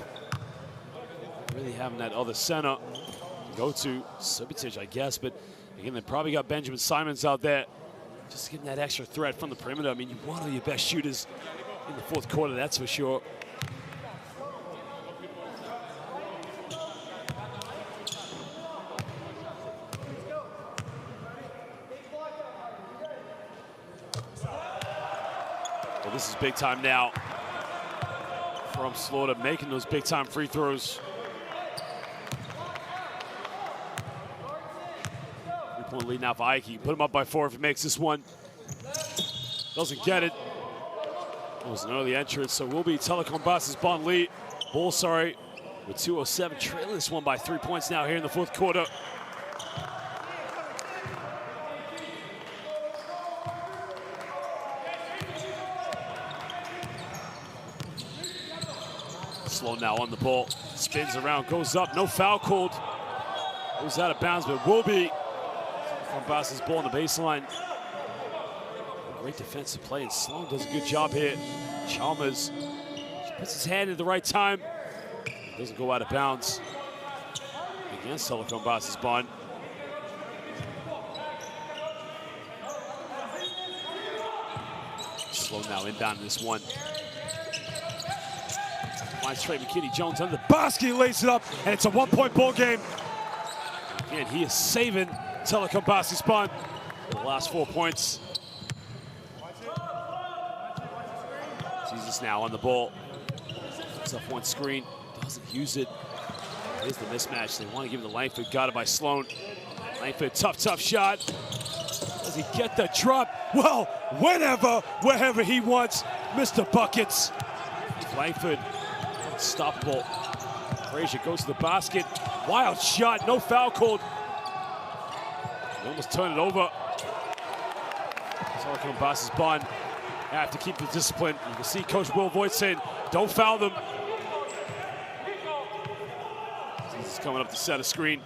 Really having that other center to go to. Subotic, I guess, but again, they probably got Benjamin Simons out there just to give them that extra threat from the perimeter. I mean, you want all your best shooters in the fourth quarter, that's for sure. Well, this is big time now from Slaughter, making those big time free throws. 3-point lead now for Ike. He can put him up by 4 if he makes this one. Doesn't get it. It was an early entrance, so will be Telekom Bonn lead. Bull, sorry, with 2:07, trailing this one by 3 points now here in the fourth quarter. Slow now on the ball, spins around, goes up, no foul called. Goes out of bounds, but will be on Boss's ball on the baseline. Great defensive play, and Sloan does a good job here. Chalmers puts his hand at the right time. Doesn't go out of bounds against Telekom Bonn. Slow now inbound in this one. Finds Trey McKinney-Jones under the basket, he lays it up, and it's a 1-point ball game. Again, he is saving Telekom Bonn for the last 4 points. Jesus now on the ball. Puts up one screen, doesn't use it. Here's the mismatch. They want to give it to Langford, got it by Sloan. Langford, tough shot. Does he get the drop? Well, wherever he wants, Mr. Buckets. Langford, unstoppable. Frazier goes to the basket. Wild shot, no foul called. They almost turn it over. Telekom Bonn have to keep the discipline. You can see Coach Will Voigt saying, don't foul them. Jesus coming up to set a screen.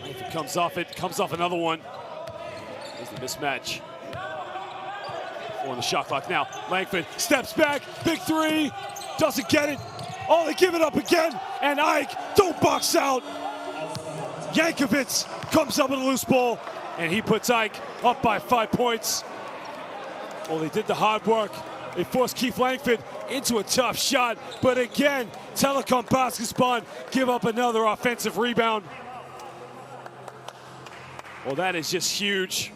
If it comes off another one. There's the mismatch. On the shot clock now. Langford steps back, big three, doesn't get it. Oh, they give it up again, and Ike don't box out. Yankovic comes up with a loose ball, and he puts Ike up by 5 points. Well, they did the hard work. They forced Keith Langford into a tough shot, but again, Telekom Basketball give up another offensive rebound. Well, that is just huge.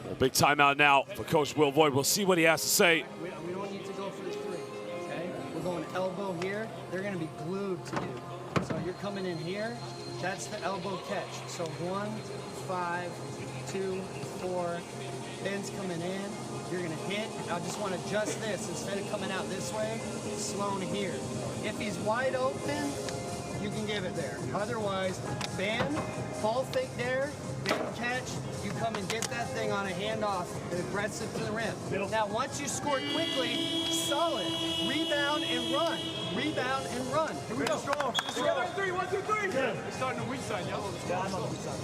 Well, big timeout now for Coach Will Voigt. We'll see what he has to say. We don't need to go for the three, okay? We're going elbow here. They're going to be glued to you. So you're coming in here. That's the elbow catch. So 1, 5, 2, 4. Ben's coming in. You're going to hit. I just want to adjust this. Instead of coming out this way, Sloan here. If he's wide open, you can give it there. Otherwise, Ben, ball fake there, Ben catch, you come and get that thing on a handoff, aggressive to the rim. Now, once you score quickly, solid. Rebound and run. Rebound and run. Here we go. Strong. 3, 1, 2, 3. Yeah. We're starting the weak side, yeah? Yeah, I'm on the weak side.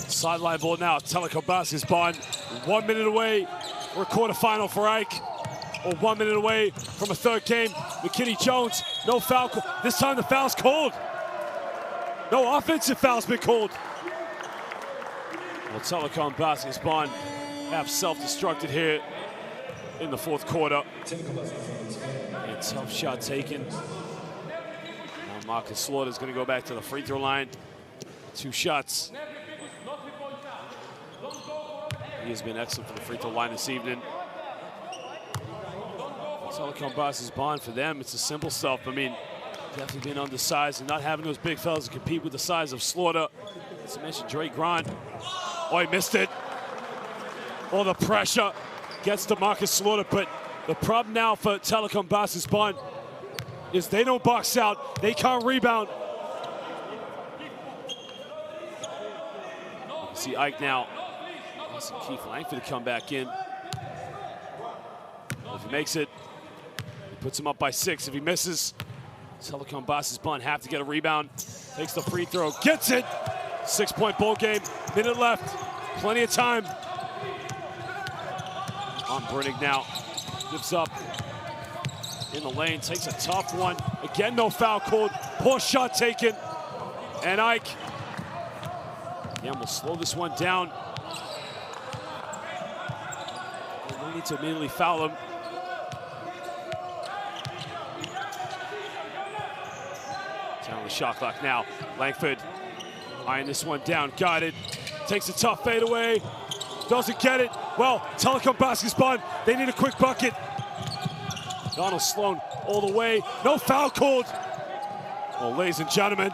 Sideline ball now. Telekom Basketball 1 minute away for a quarterfinal for Ike. Or 1 minute away from a third game. McKinney Jones, no foul. This time the foul's called. No offensive foul's been called. Well, Telekom Basketball have self-destructed here in the fourth quarter. A tough shot taken. Now Marcus Slaughter's going to go back to the free throw line. 2 shots. He has been excellent for the free throw line this evening. Telekom Basketball, for them, it's the simple stuff. I mean, definitely being undersized and not having those big fellas to compete with the size of Slaughter. As I mentioned, Dre Grant. Oh, he missed it. Oh, the pressure gets to Marcus Slaughter, but the problem now for Telekom Basketball is they don't box out. They can't rebound. You can see Ike now. Keith Langford to come back in. If he makes it, he puts him up by 6. If he misses, Telekom Basketball have to get a rebound. Takes the free throw, gets it. 6-point ball game, minute left, plenty of time. On Brennig now, gives up in the lane, takes a tough one. Again, no foul called, poor shot taken. And Ike, again, will slow this one down. No need to immediately foul him. Down the shot clock now. Langford eyeing this one down, got it. Takes a tough fade away. Doesn't get it. Well, Telekom Basketball, they need a quick bucket. Donald Sloan all the way. No foul called. Well, ladies and gentlemen,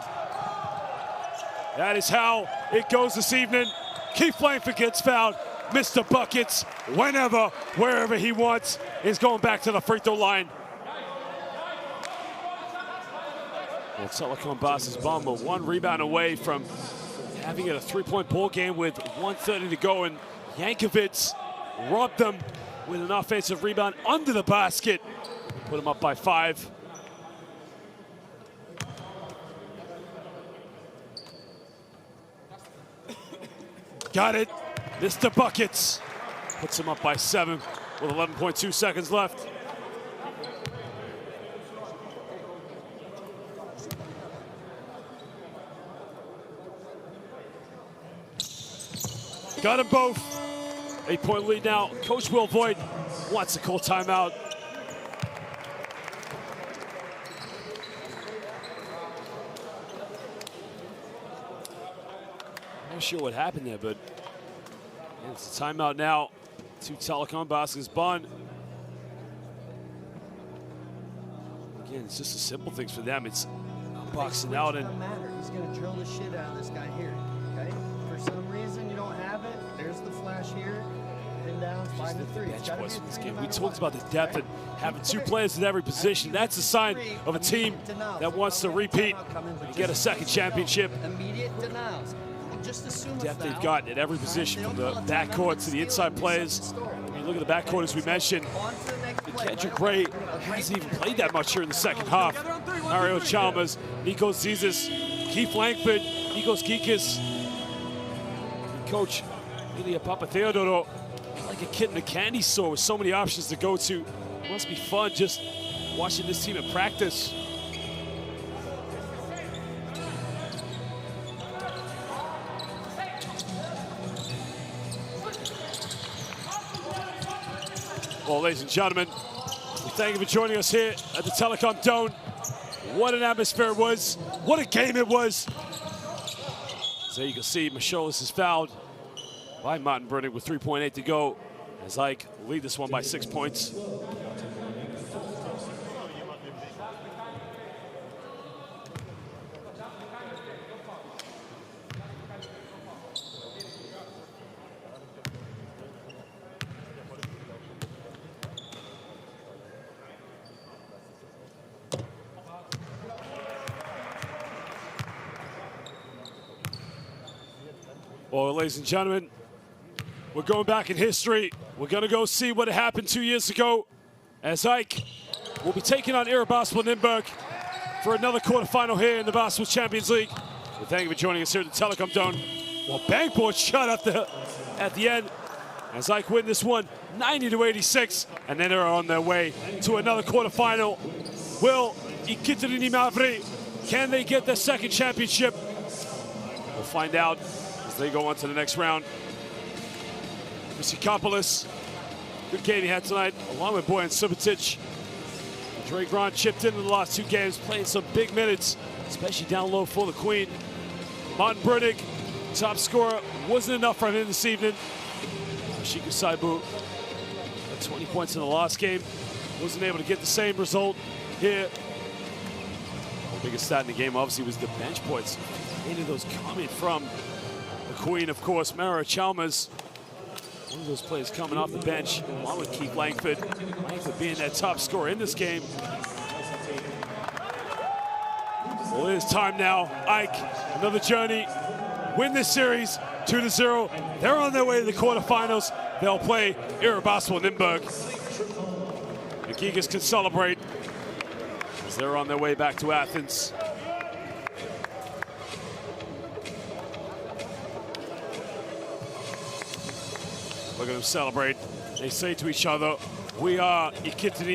that is how it goes this evening. Keith Langford gets fouled. Mr. Buckets, whenever, wherever he wants, is going back to the free throw line. Well, Telekom Basketball 1 rebound away from having it a 3-point ball game with 1:30 to go, and Yankovic robbed them with an offensive rebound under the basket. Put him up by 5. Got it. Mr. Buckets puts him up by 7 with 11.2 seconds left. Got them both. 8-point lead now. Coach Will Voigt wants to call timeout. Not sure what happened there, but it's a timeout now to Telekom Basketball. Again, it's just the simple things for them. It's boxing out and. It doesn't matter. He's going to drill the shit out of this guy here. Okay. For some reason you don't have it. There's the flash here. Pin downs, 5 to 3. Bench boys for this game. We talked about the depth and having 2 players at every position. That's a sign of a team that wants to repeat and get a second championship. Immediate denials. Just assume Depth they've got at every position, from the backcourt to the inside players. I mean, look at the backcourt, as we mentioned. Kendrick Gray hasn't even played that much here in the second half. Mario Chalmers, Nico Zizis, Keith Langford, Nikos Gikas, and Coach Ilya Papatheodoro. Like a kid in a candy store with so many options to go to. It must be fun just watching this team in practice. Well, ladies and gentlemen, we thank you for joining us here at the Telekom Dome. What an atmosphere it was. What a game it was. So you can see Macholis is fouled by Martin Brunnick with 3.8 to go, as Ike lead this one by 6 points. Well, ladies and gentlemen, we're going back in history. We're going to go see what happened 2 years ago, as Ike will be taking on Basketball Nürnberg for another quarterfinal here in the Basketball Champions League. We thank you for joining us here at the Telekom Dome. Well, Bankboard shut at the end, as Ike win this one 90-86, and then they're on their way to another quarterfinal. Will Ikitrini Mavri, can they get their second championship? We'll find out as they go on to the next round. Musikopoulos, good game he had tonight, along with Boyan Subotic. Dre Grant chipped into the last 2 games, playing some big minutes, especially down low for the Queen. Martin Brunnick, top scorer, wasn't enough for him this evening. Shiku Saibu had 20 points in the last game, wasn't able to get the same result here. The biggest stat in the game, obviously, was the bench points. Any of those coming from the Queen, of course. Mara Chalmers, one of those players coming off the bench, along with Keith Langford. Langford being that top scorer in this game. Well, it is time now. Ike, another journey. Win this series 2-0. They're on their way to the quarterfinals. They'll play Basketball Nürnberg. The Gigas can celebrate as they're on their way back to Athens. Look at them celebrate. They say to each other, we are Ikitini